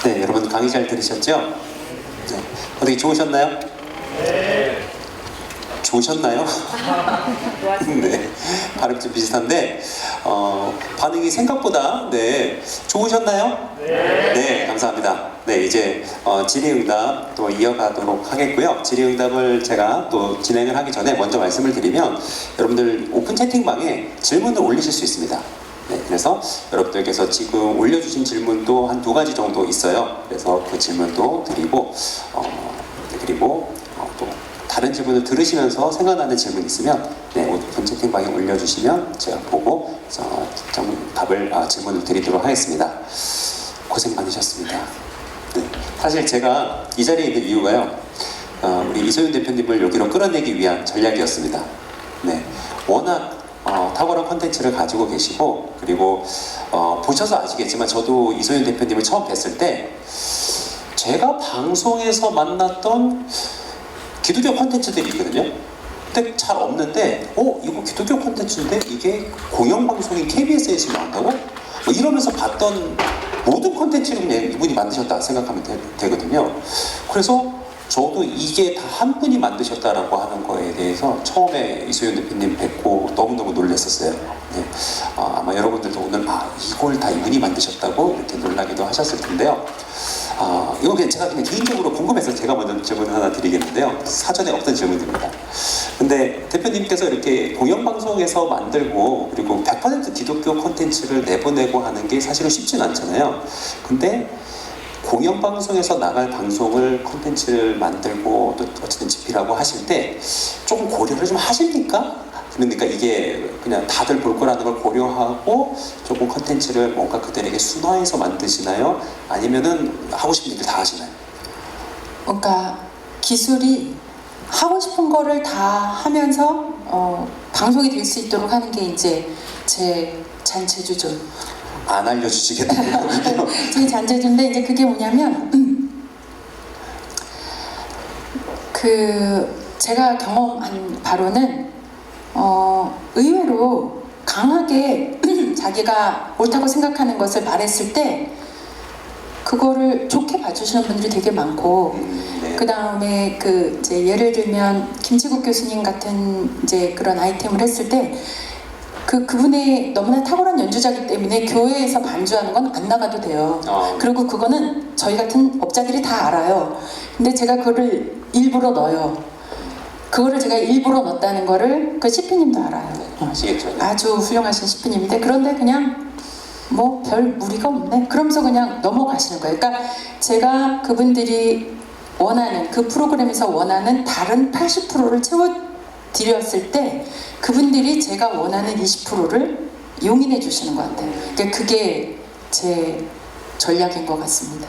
네, 여러분 강의 잘 들으셨죠? 네. 어떻게 좋으셨나요? 네. 좋으셨나요? 네, 발음 좀 비슷한데 반응이 생각보다 좋으셨나요? 네, 감사합니다. 네, 이제 질의응답 또 이어가도록 하겠고요. 질의응답을 제가 또 진행을 하기 전에 먼저 말씀을 드리면 여러분들 오픈 채팅방에 질문을 올리실 수 있습니다. 네, 그래서 여러분들께서 지금 올려주신 질문도 한 2가지 정도 있어요. 그래서 그 질문도 드리고 그리고 또 다른 질문을 들으시면서 생각나는 질문 있으면 오픈 채팅방에 올려주시면 제가 보고 질문을 드리도록 하겠습니다. 고생 많으셨습니다. 네, 사실 제가 이 자리에 있는 이유가요, 우리 이소윤 대표님을 여기로 끌어내기 위한 전략이었습니다. 네, 워낙 탁월한 콘텐츠를 가지고 계시고 그리고 보셔서 아시겠지만 저도 이소윤 대표님을 처음 뵀을 때 제가 방송에서 만났던 기독교 콘텐츠들이 있거든요. 근데 잘 없는데 이거 기독교 콘텐츠인데 이게 공영방송인 KBS에서 나온다고? 뭐 이러면서 봤던 모든 콘텐츠를 그냥 이분이 만드셨다 생각하면 되거든요. 그래서 저도 이게 다 한 분이 만드셨다라고 하는 거에 대해서 처음에 이소윤 대표님 뵙고 너무너무 놀랐었어요. 네. 아마 여러분들도 오늘 이걸 다 이분이 만드셨다고 이렇게 놀라기도 하셨을 텐데요. 이거 제가 그냥 개인적으로 궁금해서 제가 먼저 질문 하나 드리겠는데요. 사전에 없던 질문입니다. 근데 대표님께서 이렇게 공영방송에서 만들고 그리고 100% 기독교 콘텐츠를 내보내고 하는 게 사실은 쉽진 않잖아요. 근데 공영방송에서 나갈 방송을 콘텐츠를 만들고 또 어쨌든 집필하고 하실 때 조금 고려를 좀 하십니까? 그러니까 이게 그냥 다들 볼 거라는 걸 고려하고 조금 콘텐츠를 뭔가 그들에게 순화해서 만드시나요? 아니면은 하고 싶은 일을 다 하시나요? 그러니까 기술이 하고 싶은 거를 다 하면서 방송이 될 수 있도록 하는 게 이제 제 잔재주죠. 안 알려주시겠다고요? 제 잔재주인데 이제 그게 뭐냐면 그 제가 경험한 바로는 의외로 강하게 자기가 옳다고 생각하는 것을 말했을 때 그거를 좋게 봐주시는 분들이 되게 많고 네. 그 다음에 그 이제 예를 들면 김치국 교수님 같은 이제 그런 아이템을 했을 때 그분의 너무나 탁월한 연주자이기 때문에 교회에서 반주하는 건 안 나가도 돼요. 그리고 그거는 저희 같은 업자들이 다 알아요. 근데 제가 그거를 일부러 넣어요. 그거를 제가 일부러 넣었다는 거를 그 CP님도 알아요. 아시겠죠? 아주 훌륭하신 CP님인데 그런데 그냥 뭐 별 무리가 없네. 그러면서 그냥 넘어가시는 거예요. 그러니까 제가 그분들이 원하는 그 프로그램에서 원하는 다른 80%를 채워드렸을 때 그분들이 제가 원하는 20%를 용인해 주시는 것 같아요. 그러니까 그게 제 전략인 것 같습니다.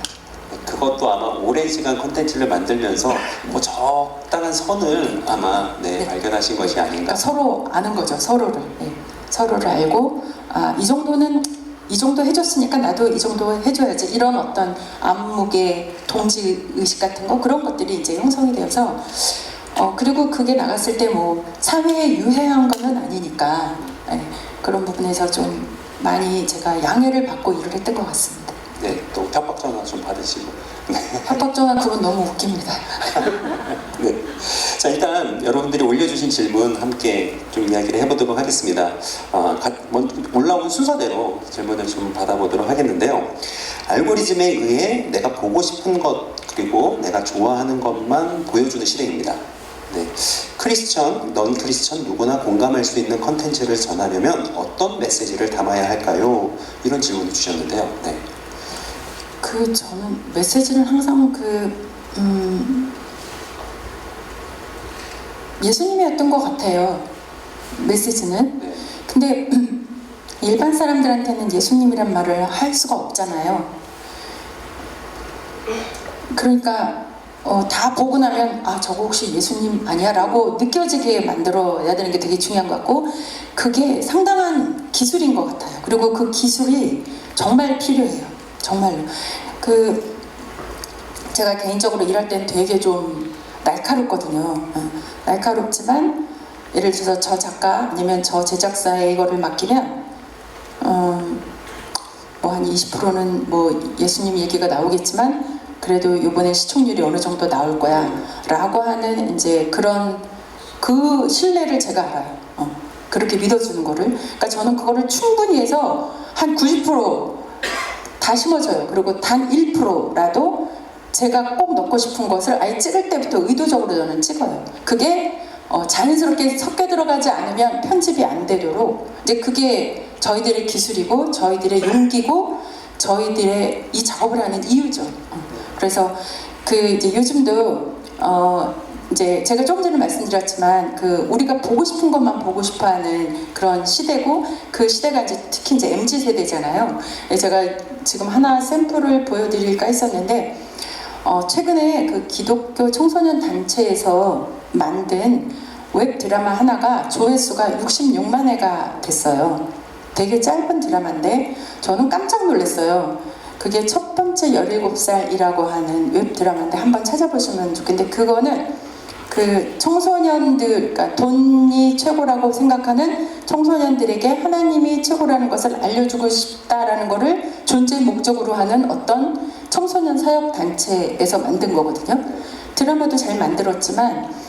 그것도 아마 오랜 시간 콘텐츠를 만들면서 뭐 적당한 선을 아마 네. 발견하신 것이 아닌가. 그러니까 서로 아는 거죠. 서로를. 네. 서로를 알고 이 정도는 이 정도 해줬으니까 나도 이 정도 해줘야지 이런 어떤 암묵의 동지의식 같은 거 그런 것들이 이제 형성이 되어서 그리고 그게 나갔을 때 뭐 사회에 유해한 거는 아니니까 그런 부분에서 좀 많이 제가 양해를 받고 일을 했던 것 같습니다. 네, 또 협박 전화 좀 받으시고. 협박 전화 그건 너무 웃깁니다. 네. 자, 일단 여러분들이 올려주신 질문 함께 좀 이야기를 해보도록 하겠습니다. 올라온 순서대로 질문을 좀 받아보도록 하겠는데요. 알고리즘에 의해 내가 보고 싶은 것 그리고 내가 좋아하는 것만 보여주는 시대입니다. 네. 크리스천, 넌 크리스천 누구나 공감할 수 있는 컨텐츠를 전하려면 어떤 메시지를 담아야 할까요? 이런 질문을 주셨는데요. 네. 저는 메시지는 항상 예수님이었던 것 같아요. 메시지는. 네. 근데 일반 사람들한테는 예수님이란 말을 할 수가 없잖아요. 그러니까 다 보고 나면 저거 혹시 예수님 아니야? 라고 느껴지게 만들어야 되는 게 되게 중요한 것 같고 그게 상당한 기술인 것 같아요. 그리고 그 기술이 정말 필요해요. 정말로. 제가 개인적으로 일할 땐 되게 좀 날카롭거든요. 날카롭지만 예를 들어서 저 작가 아니면 저 제작사에 이거를 맡기면 뭐 한 20%는 뭐 예수님 얘기가 나오겠지만 그래도 이번에 시청률이 어느 정도 나올 거야 라고 하는 이제 그런 그 신뢰를 제가 알아요. 그렇게 믿어주는 거를. 그러니까 저는 그거를 충분히 해서 한 90% 다 심어줘요. 그리고 단 1%라도 제가 꼭 넣고 싶은 것을 아예 찍을 때부터 의도적으로 저는 찍어요. 그게 자연스럽게 섞여 들어가지 않으면 편집이 안 되도록 이제 그게 저희들의 기술이고 저희들의 용기고 저희들의 이 작업을 하는 이유죠. 그래서 이제 요즘도 이제 제가 조금 전에 말씀드렸지만 우리가 보고 싶은 것만 보고 싶어하는 그런 시대고 그 시대가 이제 특히 이제 MZ 세대잖아요. 제가 지금 하나 샘플을 보여드릴까 했었는데 최근에 그 기독교 청소년 단체에서 만든 웹 드라마 하나가 조회수가 66만 회가 됐어요. 되게 짧은 드라마인데 저는 깜짝 놀랐어요. 그게 첫 번째 17살이라고 하는 웹 드라마인데 한번 찾아보시면 좋겠는데 그거는 그 청소년들, 그러니까 돈이 최고라고 생각하는 청소년들에게 하나님이 최고라는 것을 알려주고 싶다라는 것을 존재 목적으로 하는 어떤 청소년 사역 단체에서 만든 거거든요. 드라마도 잘 만들었지만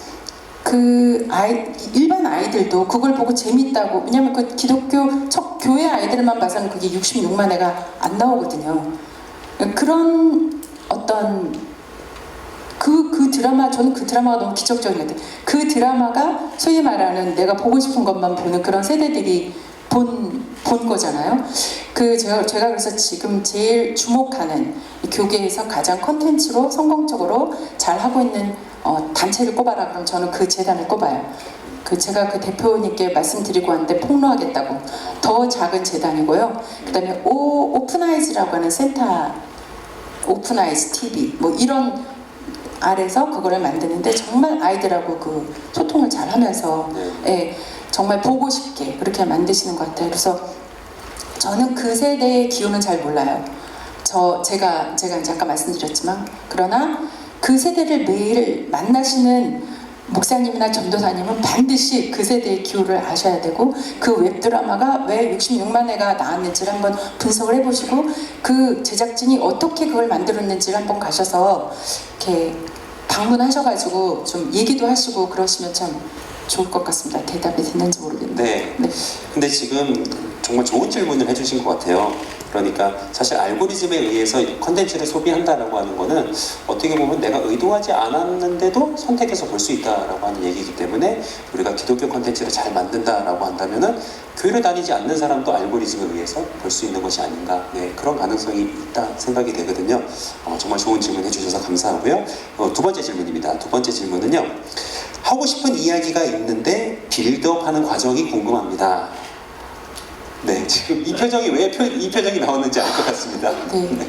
일반 아이들도 그걸 보고 재밌다고, 왜냐면 그 기독교 교회 아이들만 봐서는 그게 66만 회가 안 나오거든요. 그런 어떤 그 드라마, 저는 그 드라마가 너무 기적적인 것 같아요. 그 드라마가 소위 말하는 내가 보고 싶은 것만 보는 그런 세대들이 본 거잖아요. 제가 그래서 지금 제일 주목하는 교계에서 가장 컨텐츠로 성공적으로 잘 하고 있는 단체를 꼽아라 그럼 저는 그 재단을 꼽아요. 제가 그 대표님께 말씀드리고 왔는데 폭로하겠다고. 더 작은 재단이고요. 그 다음에 오픈아이즈라고 하는 센터, 오픈아이즈 TV 뭐 이런 아래서 그거를 만드는데 정말 아이들하고 소통을 잘 하면서 정말 보고 싶게 그렇게 만드시는 것 같아요. 그래서 저는 그 세대의 기호는 잘 몰라요. 제가 이제 아까 말씀드렸지만, 그러나 그 세대를 매일 만나시는 목사님이나 전도사님은 반드시 그 세대의 기호를 아셔야 되고, 그 웹드라마가 왜 66만 회가 나왔는지를 한번 분석을 해보시고, 그 제작진이 어떻게 그걸 만들었는지를 한번 가셔서 이렇게 방문하셔가지고 좀 얘기도 하시고 그러시면 참 좋을 것 같습니다. 대답이 됐는지 모르겠네요. 네. 근데 지금 정말 좋은 질문을 해주신 것 같아요. 그러니까 사실 알고리즘에 의해서 컨텐츠를 소비한다라고 하는 거는 어떻게 보면 내가 의도하지 않았는데도 선택해서 볼 수 있다라고 하는 얘기이기 때문에, 우리가 기독교 컨텐츠를 잘 만든다라고 한다면은 교회를 다니지 않는 사람도 알고리즘에 의해서 볼 수 있는 것이 아닌가, 네, 그런 가능성이 있다 생각이 되거든요. 정말 좋은 질문 해주셔서 감사하고요. 두 번째 질문입니다. 두 번째 질문은요, 하고 싶은 이야기가 있는데 빌드업하는 과정이 궁금합니다. 네, 지금 이 표정이 왜 이 표정이 나오는지 알 것 같습니다. 네.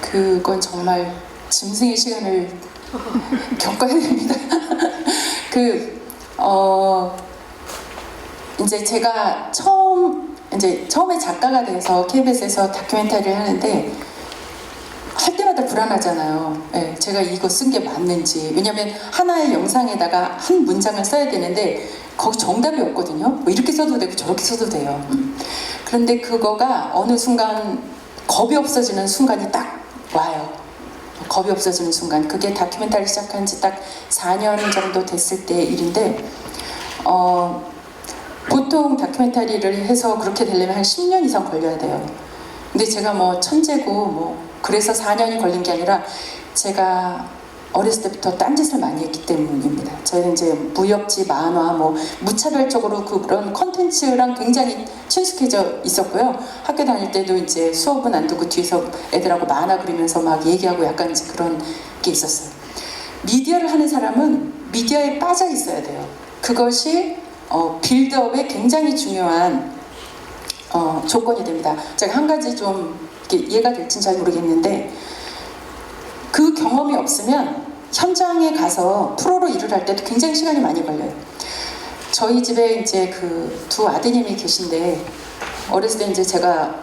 그건 정말 짐승의 시간을 겪어야 됩니다. 이제 제가 처음에 작가가 돼서 KBS에서 다큐멘터리를 하는데, 할 때마다 불안하잖아요. 네, 제가 이거 쓴 게 맞는지. 왜냐면 하나의 영상에다가 한 문장을 써야 되는데 거기 정답이 없거든요. 뭐 이렇게 써도 되고 저렇게 써도 돼요. 그런데 그거가 어느 순간 겁이 없어지는 순간이 딱 와요. 겁이 없어지는 순간. 그게 다큐멘터리 시작한 지 딱 4년 정도 됐을 때 일인데, 보통 다큐멘터리를 해서 그렇게 되려면 한 10년 이상 걸려야 돼요. 근데 제가 뭐 천재고 그래서 4년이 걸린 게 아니라, 제가 어렸을 때부터 딴짓을 많이 했기 때문입니다. 저희는 이제 무협지, 만화, 무차별적으로 그런 컨텐츠랑 굉장히 친숙해져 있었고요. 학교 다닐 때도 이제 수업은 안 두고 뒤에서 애들하고 만화 그리면서 막 얘기하고 약간 이제 그런 게 있었어요. 미디어를 하는 사람은 미디어에 빠져 있어야 돼요. 그것이 빌드업에 굉장히 중요한 조건이 됩니다. 제가 한 가지 좀 이해가 될지는 잘 모르겠는데, 그 경험이 없으면 현장에 가서 프로로 일을 할 때도 굉장히 시간이 많이 걸려요. 저희 집에 이제 그 두 아드님이 계신데, 어렸을 때 이제 제가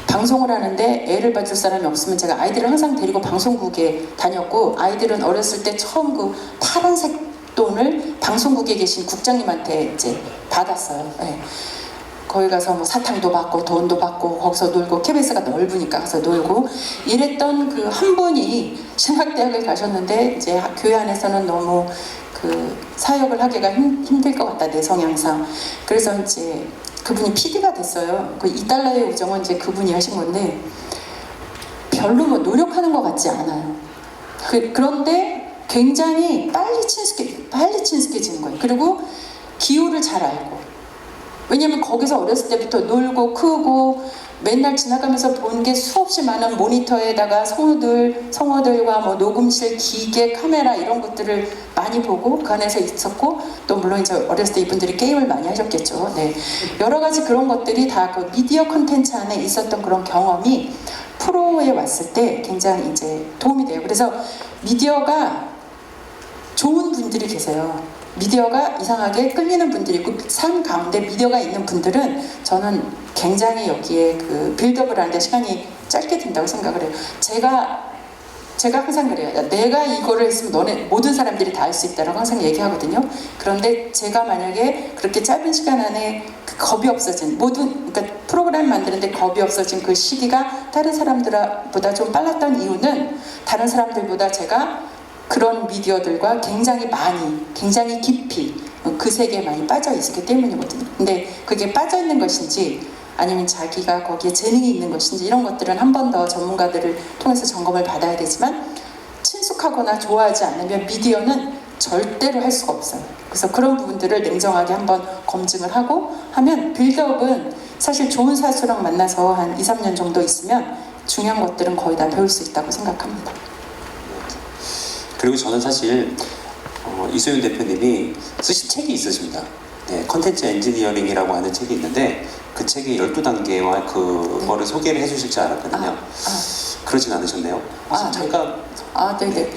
방송을 하는데 애를 봐줄 사람이 없으면 제가 아이들을 항상 데리고 방송국에 다녔고, 아이들은 어렸을 때 처음 그 파란색 돈을 방송국에 계신 국장님한테 이제 받았어요. 네. 거기 가서 뭐 사탕도 받고 돈도 받고 거기서 놀고, KBS가 넓으니까 가서 놀고 이랬던 그 한 분이 신학대학을 가셨는데, 이제 교회 안에서는 너무 그 사역을 하기가 힘들 것 같다, 내 성향상. 그래서 이제 그분이 PD가 됐어요. 그 $2의 우정은 이제 그분이 하신 건데, 별로 뭐 노력하는 것 같지 않아요. 그런데 굉장히 빨리 친숙해지는 거예요. 그리고 기호를 잘 알고. 왜냐면 거기서 어렸을 때부터 놀고 크고 맨날 지나가면서 본 게 수없이 많은 모니터에다가 성우들과 뭐 녹음실, 기계, 카메라 이런 것들을 많이 보고 그 안에서 있었고, 또 물론 이제 어렸을 때 이분들이 게임을 많이 하셨겠죠. 네. 여러 가지 그런 것들이 다 그 미디어 콘텐츠 안에 있었던 그런 경험이 프로에 왔을 때 굉장히 이제 도움이 돼요. 그래서 미디어가 좋은 분들이 계세요. 미디어가 이상하게 끌리는 분들이 있고, 삶 가운데 미디어가 있는 분들은 저는 굉장히 여기에 그 빌드업을 하는데 시간이 짧게 든다고 생각을 해요. 제가 항상 그래요. 내가 이거를 했으면 너네 모든 사람들이 다 할 수 있다라고 항상 얘기하거든요. 그런데 제가 만약에 그렇게 짧은 시간 안에 그 겁이 없어진 그러니까 프로그램 만드는데 겁이 없어진 그 시기가 다른 사람들보다 좀 빨랐던 이유는, 다른 사람들보다 제가 그런 미디어들과 굉장히 깊이 그 세계에 많이 빠져 있었기 때문이거든요. 근데 그게 빠져 있는 것인지 아니면 자기가 거기에 재능이 있는 것인지, 이런 것들은 한 번 더 전문가들을 통해서 점검을 받아야 되지만, 친숙하거나 좋아하지 않으면 미디어는 절대로 할 수가 없어요. 그래서 그런 부분들을 냉정하게 한번 검증을 하고 하면, 빌드업은 사실 좋은 사수랑 만나서 한 2, 3년 정도 있으면 중요한 것들은 거의 다 배울 수 있다고 생각합니다. 그리고 저는 사실 이소윤 대표님이 쓰신 책이 있으십니다. 네, 컨텐츠 엔지니어링이라고 하는 책이 있는데, 그 책의 12단계와 그거를 소개를 해주실 줄 알았거든요. 그러진 않으셨네요? 잠깐. 네네.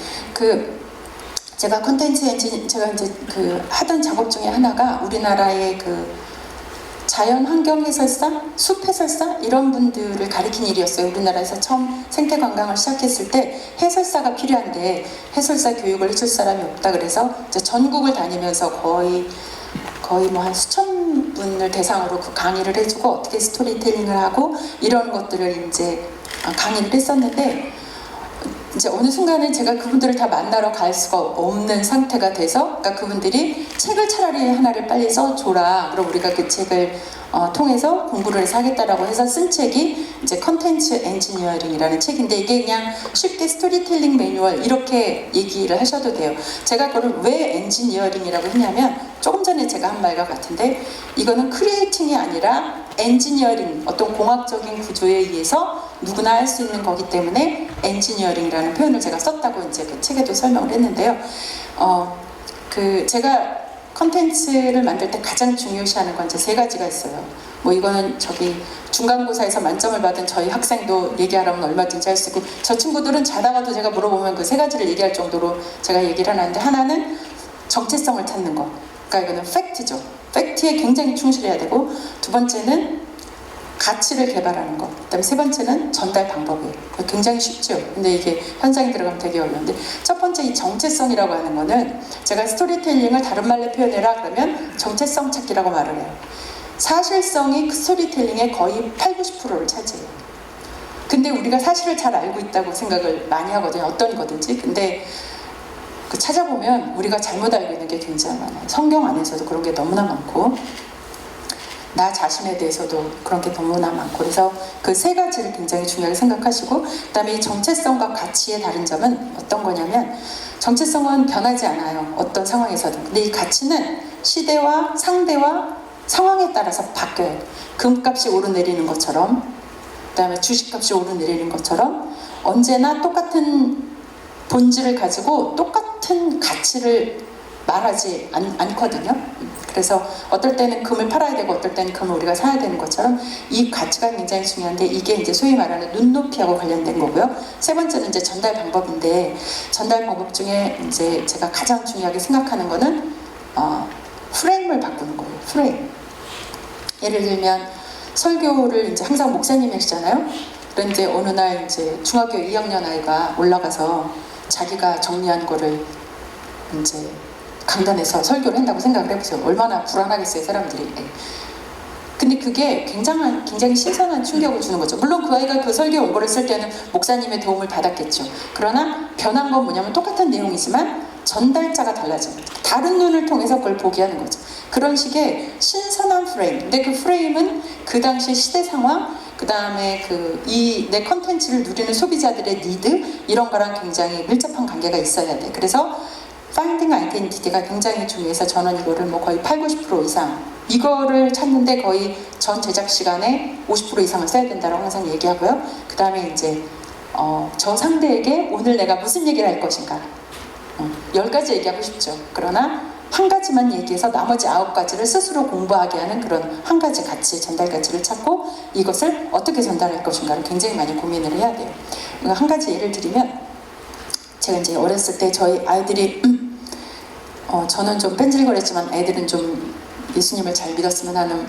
제가 컨텐츠 엔지니어, 제가 이제 하던 작업 중에 하나가 우리나라의 자연 환경 해설사, 숲 해설사 이런 분들을 가리킨 일이었어요. 우리나라에서 처음 생태 관광을 시작했을 때 해설사가 필요한데 해설사 교육을 해줄 사람이 없다 그래서 이제 전국을 다니면서 거의 뭐 한 수천 분을 대상으로 그 강의를 해주고 어떻게 스토리텔링을 하고 이런 것들을 이제 강의를 했었는데 이제 어느 순간에 제가 그분들을 다 만나러 갈 수가 없는 상태가 돼서 그러니까 그분들이 책을 차라리 하나를 빨리 써줘라. 그럼 우리가 그 책을 통해서 공부를 해서 하겠다라고 해서 쓴 책이 이제 컨텐츠 엔지니어링이라는 책인데 이게 그냥 쉽게 스토리텔링 매뉴얼 이렇게 얘기를 하셔도 돼요. 제가 그걸 왜 엔지니어링이라고 했냐면 조금 전에 제가 한 말과 같은데 이거는 크리에이팅이 아니라 엔지니어링 어떤 공학적인 구조에 의해서 누구나 할 수 있는 거기 때문에 엔지니어링이라는 표현을 제가 썼다고 이제 그 책에도 설명을 했는데요. 제가 컨텐츠를 만들 때 가장 중요시하는 건 이제 세 가지가 있어요. 뭐 이거는 저기 중간고사에서 만점을 받은 저희 학생도 얘기하라면 얼마든지 할 수 있고 저 친구들은 자다가도 제가 물어보면 그 세 가지를 얘기할 정도로 제가 얘기를 하는데 하나는 정체성을 찾는 거. 그러니까 이거는 팩트죠. 팩트에 굉장히 충실해야 되고 두 번째는 가치를 개발하는 것. 그다음에 세 번째는 전달 방법이에요. 굉장히 쉽죠. 근데 이게 현장에 들어가면 되게 어려운데 첫 번째 이 정체성이라고 하는 거는 제가 스토리텔링을 다른 말로 표현해라 그러면 정체성 찾기라고 말을 해요. 사실성이 스토리텔링의 거의 80~90%를 차지해요. 근데 우리가 사실을 잘 알고 있다고 생각을 많이 하거든요. 어떤 거든지. 근데 그 찾아보면 우리가 잘못 알고 있는 게 굉장히 많아요. 성경 안에서도 그런 게 너무나 많고 나 자신에 대해서도 그런 게 너무나 많고 그래서 그 세 가지를 굉장히 중요하게 생각하시고 그다음에 이 정체성과 가치의 다른 점은 어떤 거냐면 정체성은 변하지 않아요. 어떤 상황에서든. 근데 이 가치는 시대와 상대와 상황에 따라서 바뀌어요. 금값이 오르내리는 것처럼 그다음에 주식값이 오르내리는 것처럼 언제나 똑같은 본질을 가지고 똑같은 가치를 말하지 않거든요. 그래서 어떨 때는 금을 팔아야 되고 어떨 때는 금을 우리가 사야 되는 것처럼 이 가치가 굉장히 중요한데 이게 이제 소위 말하는 눈높이하고 관련된 거고요. 세 번째는 이제 전달 방법인데 전달 방법 중에 이제 제가 가장 중요하게 생각하는 거는 프레임을 바꾸는 거예요. 프레임. 예를 들면 설교를 이제 항상 목사님이 하시잖아요. 그런데 어느 날 이제 중학교 2학년 아이가 올라가서 자기가 정리한 거를 이제 강단에서 설교를 한다고 생각을 해보세요. 얼마나 불안하겠어요, 사람들이. 근데 그게 굉장히 신선한 충격을 주는 거죠. 물론 그 아이가 그 설교에 온 거를 쓸 때는 목사님의 도움을 받았겠죠. 그러나 변한 건 뭐냐면 똑같은 내용이지만 전달자가 달라져요. 다른 눈을 통해서 그걸 보게 하는 거죠. 그런 식의 신선한 프레임. 근데 그 프레임은 그 당시 시대 상황, 그 다음에 내 컨텐츠를 누리는 소비자들의 니드 이런 거랑 굉장히 밀접한 관계가 있어야 돼. 그래서 파인딩 아이덴티티가 굉장히 중요해서 저는 이거를 뭐 거의 80~90% 이상 이거를 찾는데 거의 전 제작 시간에 50% 이상을 써야 된다고 항상 얘기하고요. 그 다음에 이제 저 상대에게 오늘 내가 무슨 얘기를 할 것인가 10가지 얘기하고 싶죠. 그러나 한 가지만 얘기해서 나머지 9가지를 스스로 공부하게 하는 그런 한 가지 가치, 전달 가치를 찾고 이것을 어떻게 전달할 것인가를 굉장히 많이 고민을 해야 돼요. 한 가지 예를 들면 제가 이제 어렸을 때 저희 아이들이 저는 좀 뺀질거렸지만 애들은 좀 예수님을 잘 믿었으면 하는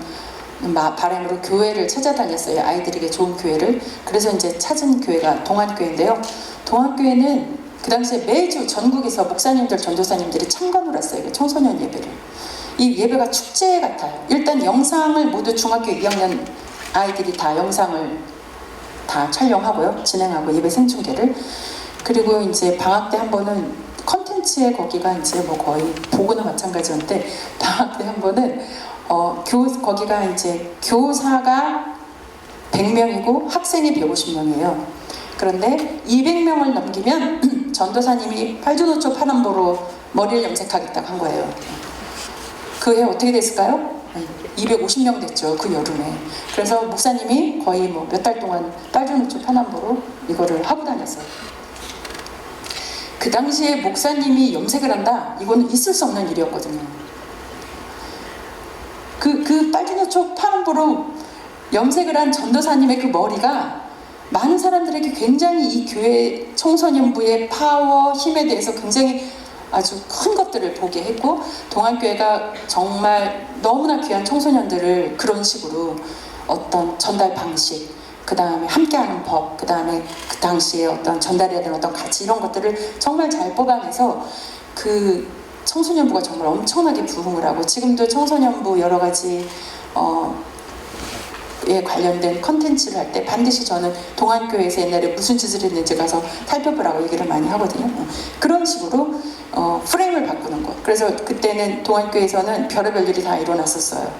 바람으로 교회를 찾아다녔어요. 아이들에게 좋은 교회를. 그래서 이제 찾은 교회가 동안교회인데요. 동안교회는 그 당시에 매주 전국에서 목사님들, 전도사님들이 참관을 했어요. 청소년 예배를. 이 예배가 축제 같아요. 일단 영상을 모두 중학교 2학년 아이들이 다 영상을 다 촬영하고요. 진행하고 예배 생중계를. 그리고 이제 방학 때 한 번은 컨텐츠에 거기가 이제 뭐 거의 보고나 마찬가지였는데 방학 때 한 번은 거기가 이제 교사가 100명이고 학생이 150명이에요. 그런데 200명을 넘기면 전도사님이 팔주노초 파남보로 머리를 염색하겠다고 한 거예요. 그 해 어떻게 됐을까요? 250명 됐죠. 그 여름에. 그래서 목사님이 거의 뭐 몇 달 동안 팔주노초 파남보로 이거를 하고 다녔어요. 그 당시에 목사님이 염색을 한다? 이거는 있을 수 없는 일이었거든요. 그 빨주노초 파남보로 염색을 한 전도사님의 그 머리가 많은 사람들에게 굉장히 이 교회 청소년부의 파워, 힘에 대해서 굉장히 아주 큰 것들을 보게 했고, 동안교회가 정말 너무나 귀한 청소년들을 그런 식으로 어떤 전달 방식, 그 다음에 함께하는 법, 그 다음에 그 당시에 어떤 전달해야 되는 어떤 가치, 이런 것들을 정말 잘 뽑아내서 그 청소년부가 정말 엄청나게 부흥을 하고, 지금도 청소년부 여러 가지 에 관련된 컨텐츠를 할 때 반드시 저는 동안교회에서 옛날에 무슨 짓을 했는지 가서 살펴보라고 얘기를 많이 하거든요. 그런 식으로 프레임을 바꾸는 것. 그래서 그때는 동안교회에서는 별의별 일이 다 일어났었어요.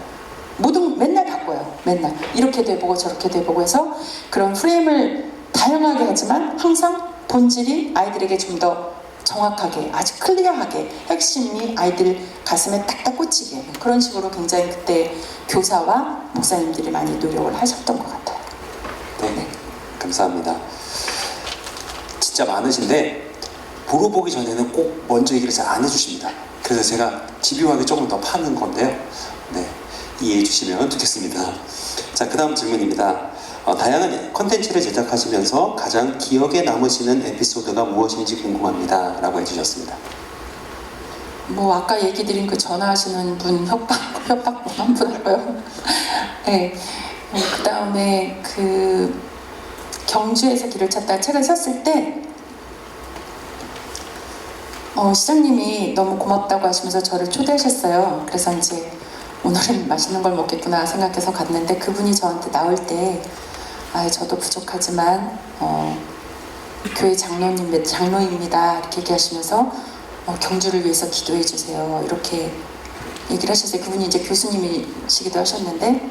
맨날 바꿔요. 맨날 이렇게도 해보고 저렇게도 해보고 해서 그런 프레임을 다양하게 하지만 항상 본질이 아이들에게 좀 더 정확하게, 아주 클리어하게 핵심이 아이들 가슴에 딱딱 꽂히게, 그런 식으로 굉장히 그때 교사와 목사님들이 많이 노력을 하셨던 것 같아요. 네, 감사합니다. 진짜 많으신데 보러 보기 전에는 꼭 먼저 얘기를 잘 안 해주십니다. 그래서 제가 집요하게 조금 더 파는 건데요. 네, 이해해 주시면 좋겠습니다. 자, 그 다음 질문입니다. 다양한 컨텐츠를 제작하시면서 가장 기억에 남으시는 에피소드가 무엇인지 궁금합니다. 라고 해주셨습니다. 뭐 아까 얘기 드린 그 전화하시는 분 협박 한 분 하고요. 네. 그 다음에 그 경주에서 길을 찾다가 책을 샀을 때 시장님이 너무 고맙다고 하시면서 저를 초대하셨어요. 그래서 이제 오늘은 맛있는 걸 먹겠구나 생각해서 갔는데, 그분이 저한테 나올 때 저도 부족하지만 교회 장로입니다 이렇게 얘기하시면서 경주를 위해서 기도해 주세요 이렇게 얘기를 하셨어요. 그분이 이제 교수님이시기도 하셨는데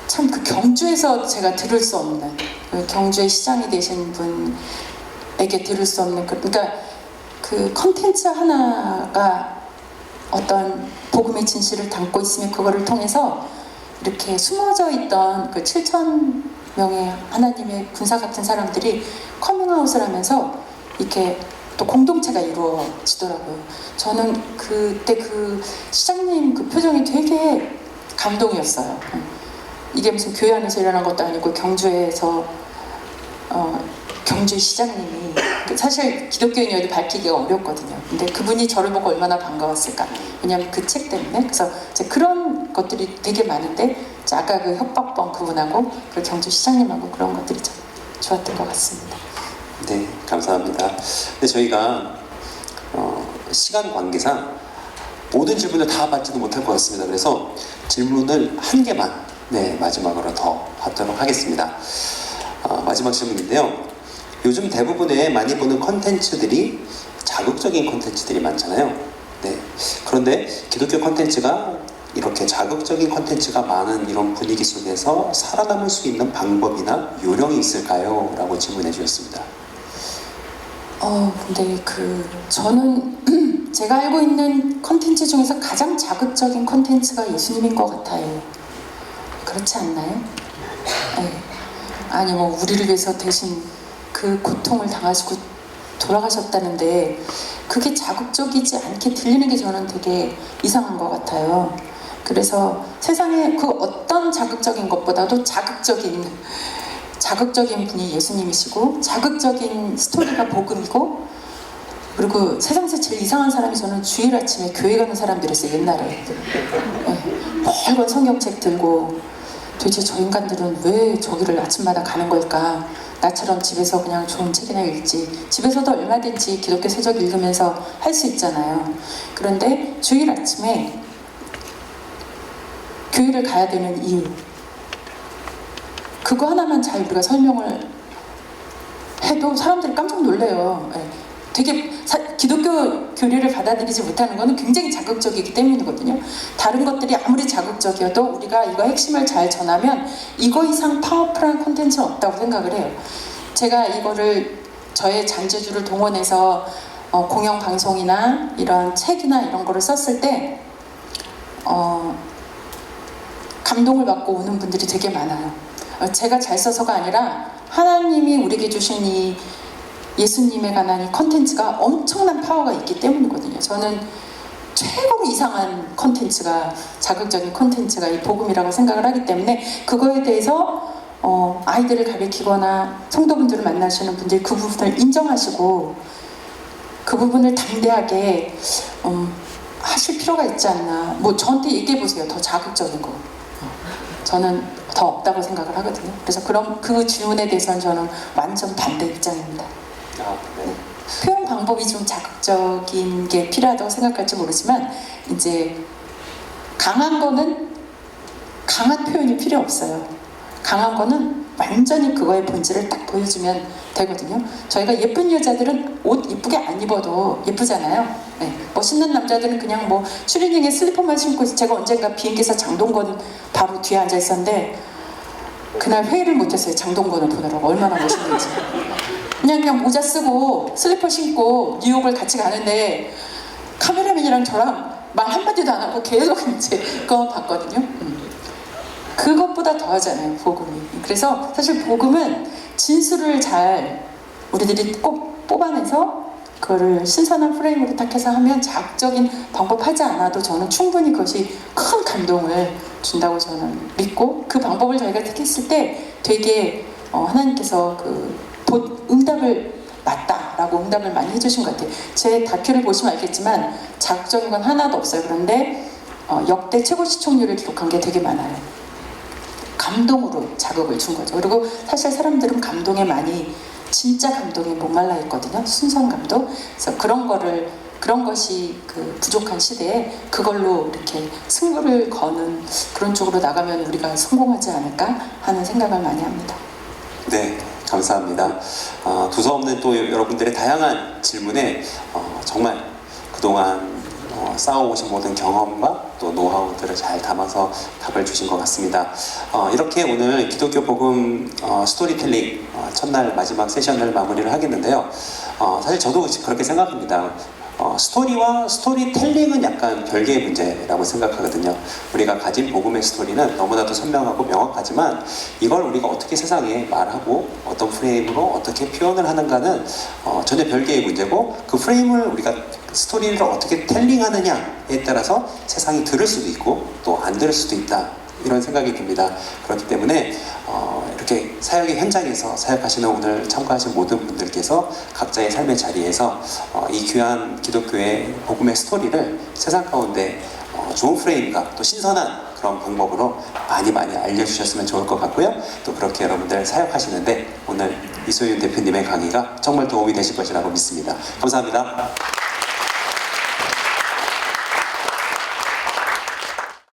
참 그 경주에서 제가 들을 수 없는, 경주의 시장이 되신 분에게 들을 수 없는 그러니까 그 컨텐츠 하나가 어떤 복음의 진실을 담고 있으면 그거를 통해서 이렇게 숨어져 있던 그 7천 명의 하나님의 군사 같은 사람들이 커밍아웃을 하면서 이렇게 또 공동체가 이루어지더라고요. 저는 그때 그 시장님 그 표정이 되게 감동이었어요. 이게 무슨 교회 안에서 일어난 것도 아니고 경주에서 경주 시장님이, 사실 기독교인이어도 밝히기가 어렵거든요. 근데 그분이 저를 보고 얼마나 반가웠을까. 왜냐하면 그 책 때문에. 그래서 이제 그런 것들이 되게 많은데, 아까 그 협박범 그분하고 그 경주 시장님하고 그런 것들이 참 좋았던 것 같습니다. 네, 감사합니다. 근데 저희가 시간 관계상 모든 질문을 다 받지도 못할 것 같습니다. 그래서 질문을 한 개만 마지막으로 더 받도록 하겠습니다. 마지막 질문인데요. 요즘 대부분의 많이 보는 컨텐츠들이 자극적인 컨텐츠들이 많잖아요. 네. 그런데 기독교 컨텐츠가 이렇게 자극적인 컨텐츠가 많은 이런 분위기 속에서 살아남을 수 있는 방법이나 요령이 있을까요? 라고 질문해 주셨습니다. 근데 저는 제가 알고 있는 컨텐츠 중에서 가장 자극적인 컨텐츠가 예수님인 것 같아요. 그렇지 않나요? 네. 아니 뭐 우리를 위해서 대신 그 고통을 당하시고 돌아가셨다는데 그게 자극적이지 않게 들리는 게 저는 되게 이상한 것 같아요. 그래서 세상에 그 어떤 자극적인 것보다도 자극적인 분이 예수님이시고, 자극적인 스토리가 복음이고, 그리고 세상에서 제일 이상한 사람이 저는 주일 아침에 교회 가는 사람들이었어요. 옛날에 멀건 성경책 들고 도대체 저 인간들은 왜 저기를 아침마다 가는 걸까? 나처럼 집에서 그냥 좋은 책이나 읽지, 집에서도 얼마든지 기독교 서적 읽으면서 할 수 있잖아요. 그런데 주일 아침에 교회를 가야 되는 이유, 그거 하나만 잘 우리가 설명을 해도 사람들이 깜짝 놀래요. 되게 기독교 교리를 받아들이지 못하는 거는 굉장히 자극적이기 때문이거든요. 다른 것들이 아무리 자극적이어도 우리가 이거 핵심을 잘 전하면 이거 이상 파워풀한 콘텐츠는 없다고 생각을 해요. 제가 이거를 저의 잔재주를 동원해서 공영방송이나 이런 책이나 이런 거를 썼을 때 감동을 받고 오는 분들이 되게 많아요. 제가 잘 써서가 아니라 하나님이 우리에게 주신 이 예수님에 관한 이 컨텐츠가 엄청난 파워가 있기 때문이거든요. 저는 최고로 이상한 컨텐츠가, 자극적인 컨텐츠가 이 복음이라고 생각을 하기 때문에 그거에 대해서 아이들을 가르치거나 성도분들을 만나시는 분들이 그 부분을 인정하시고 그 부분을 담대하게 하실 필요가 있지 않나. 뭐 저한테 얘기해 보세요. 더 자극적인 거. 저는 더 없다고 생각을 하거든요. 그래서 그런 그 질문에 대해서는 저는 완전 반대 입장입니다. 네. 표현 방법이 좀 자극적인 게 필요하다고 생각할지 모르지만 이제 강한 거는 강한 표현이 필요 없어요. 강한 거는 완전히 그거의 본질을 딱 보여주면 되거든요. 저희가 예쁜 여자들은 옷 예쁘게 안 입어도 예쁘잖아요. 네. 멋있는 남자들은 그냥 뭐 추리닝에 슬리퍼만 신고 제가 언젠가 비행기에서 장동건 바로 뒤에 앉아 있었는데 그날 회의를 못했어요. 장동건을 보느라고 얼마나 멋있는지. 그냥 모자 쓰고 슬리퍼 신고 뉴욕을 같이 가는데 카메라맨이랑 저랑 말 한마디도 안 하고 계속 이제 그거 봤거든요. 그것보다 더 하잖아요, 복음이. 그래서 사실 복음은 진술을 잘 우리들이 꼭 뽑아내서 그거를 신선한 프레임으로 딱 해서 하면 자극적인 방법 하지 않아도 저는 충분히 그것이 큰 감동을 준다고 저는 믿고 그 방법을 저희가 택했을 때 되게 하나님께서 응답을 맞다라고 응답을 많이 해주신 것 같아요. 제 다큐를 보시면 알겠지만 자극적인 건 하나도 없어요. 그런데 역대 최고 시청률을 기록한 게 되게 많아요. 감동으로 자극을 준 거죠. 그리고 사실 사람들은 감동에 많이 진짜 감동에 목말라 있거든요. 순수한 감동. 그래서 그런 것이 그 부족한 시대에 그걸로 이렇게 승부를 거는 그런 쪽으로 나가면 우리가 성공하지 않을까 하는 생각을 많이 합니다. 네, 감사합니다. 두서없는 또 여러분들의 다양한 질문에 정말 그동안 쌓아오신 모든 경험과 또 노하우들을 잘 담아서 답을 주신 것 같습니다. 이렇게 오늘 기독교 복음 스토리텔링 첫날 마지막 세션을 마무리를 하겠는데요. 사실 저도 그렇게 생각합니다. 스토리와 스토리텔링은 약간 별개의 문제라고 생각하거든요. 우리가 가진 복음의 스토리는 너무나도 선명하고 명확하지만 이걸 우리가 어떻게 세상에 말하고 어떤 프레임으로 어떻게 표현을 하는가는 전혀 별개의 문제고 그 프레임을 우리가 스토리를 어떻게 텔링하느냐에 따라서 세상이 들을 수도 있고 또 안 들을 수도 있다. 이런 생각이 듭니다. 그렇기 때문에 이렇게 사역의 현장에서 사역하시는 오늘 참가하신 모든 분들께서 각자의 삶의 자리에서 이 귀한 기독교의 복음의 스토리를 세상 가운데 좋은 프레임과 또 신선한 그런 방법으로 많이 알려주셨으면 좋을 것 같고요. 또 그렇게 여러분들 사역하시는데 오늘 이소윤 대표님의 강의가 정말 도움이 되실 것이라고 믿습니다. 감사합니다.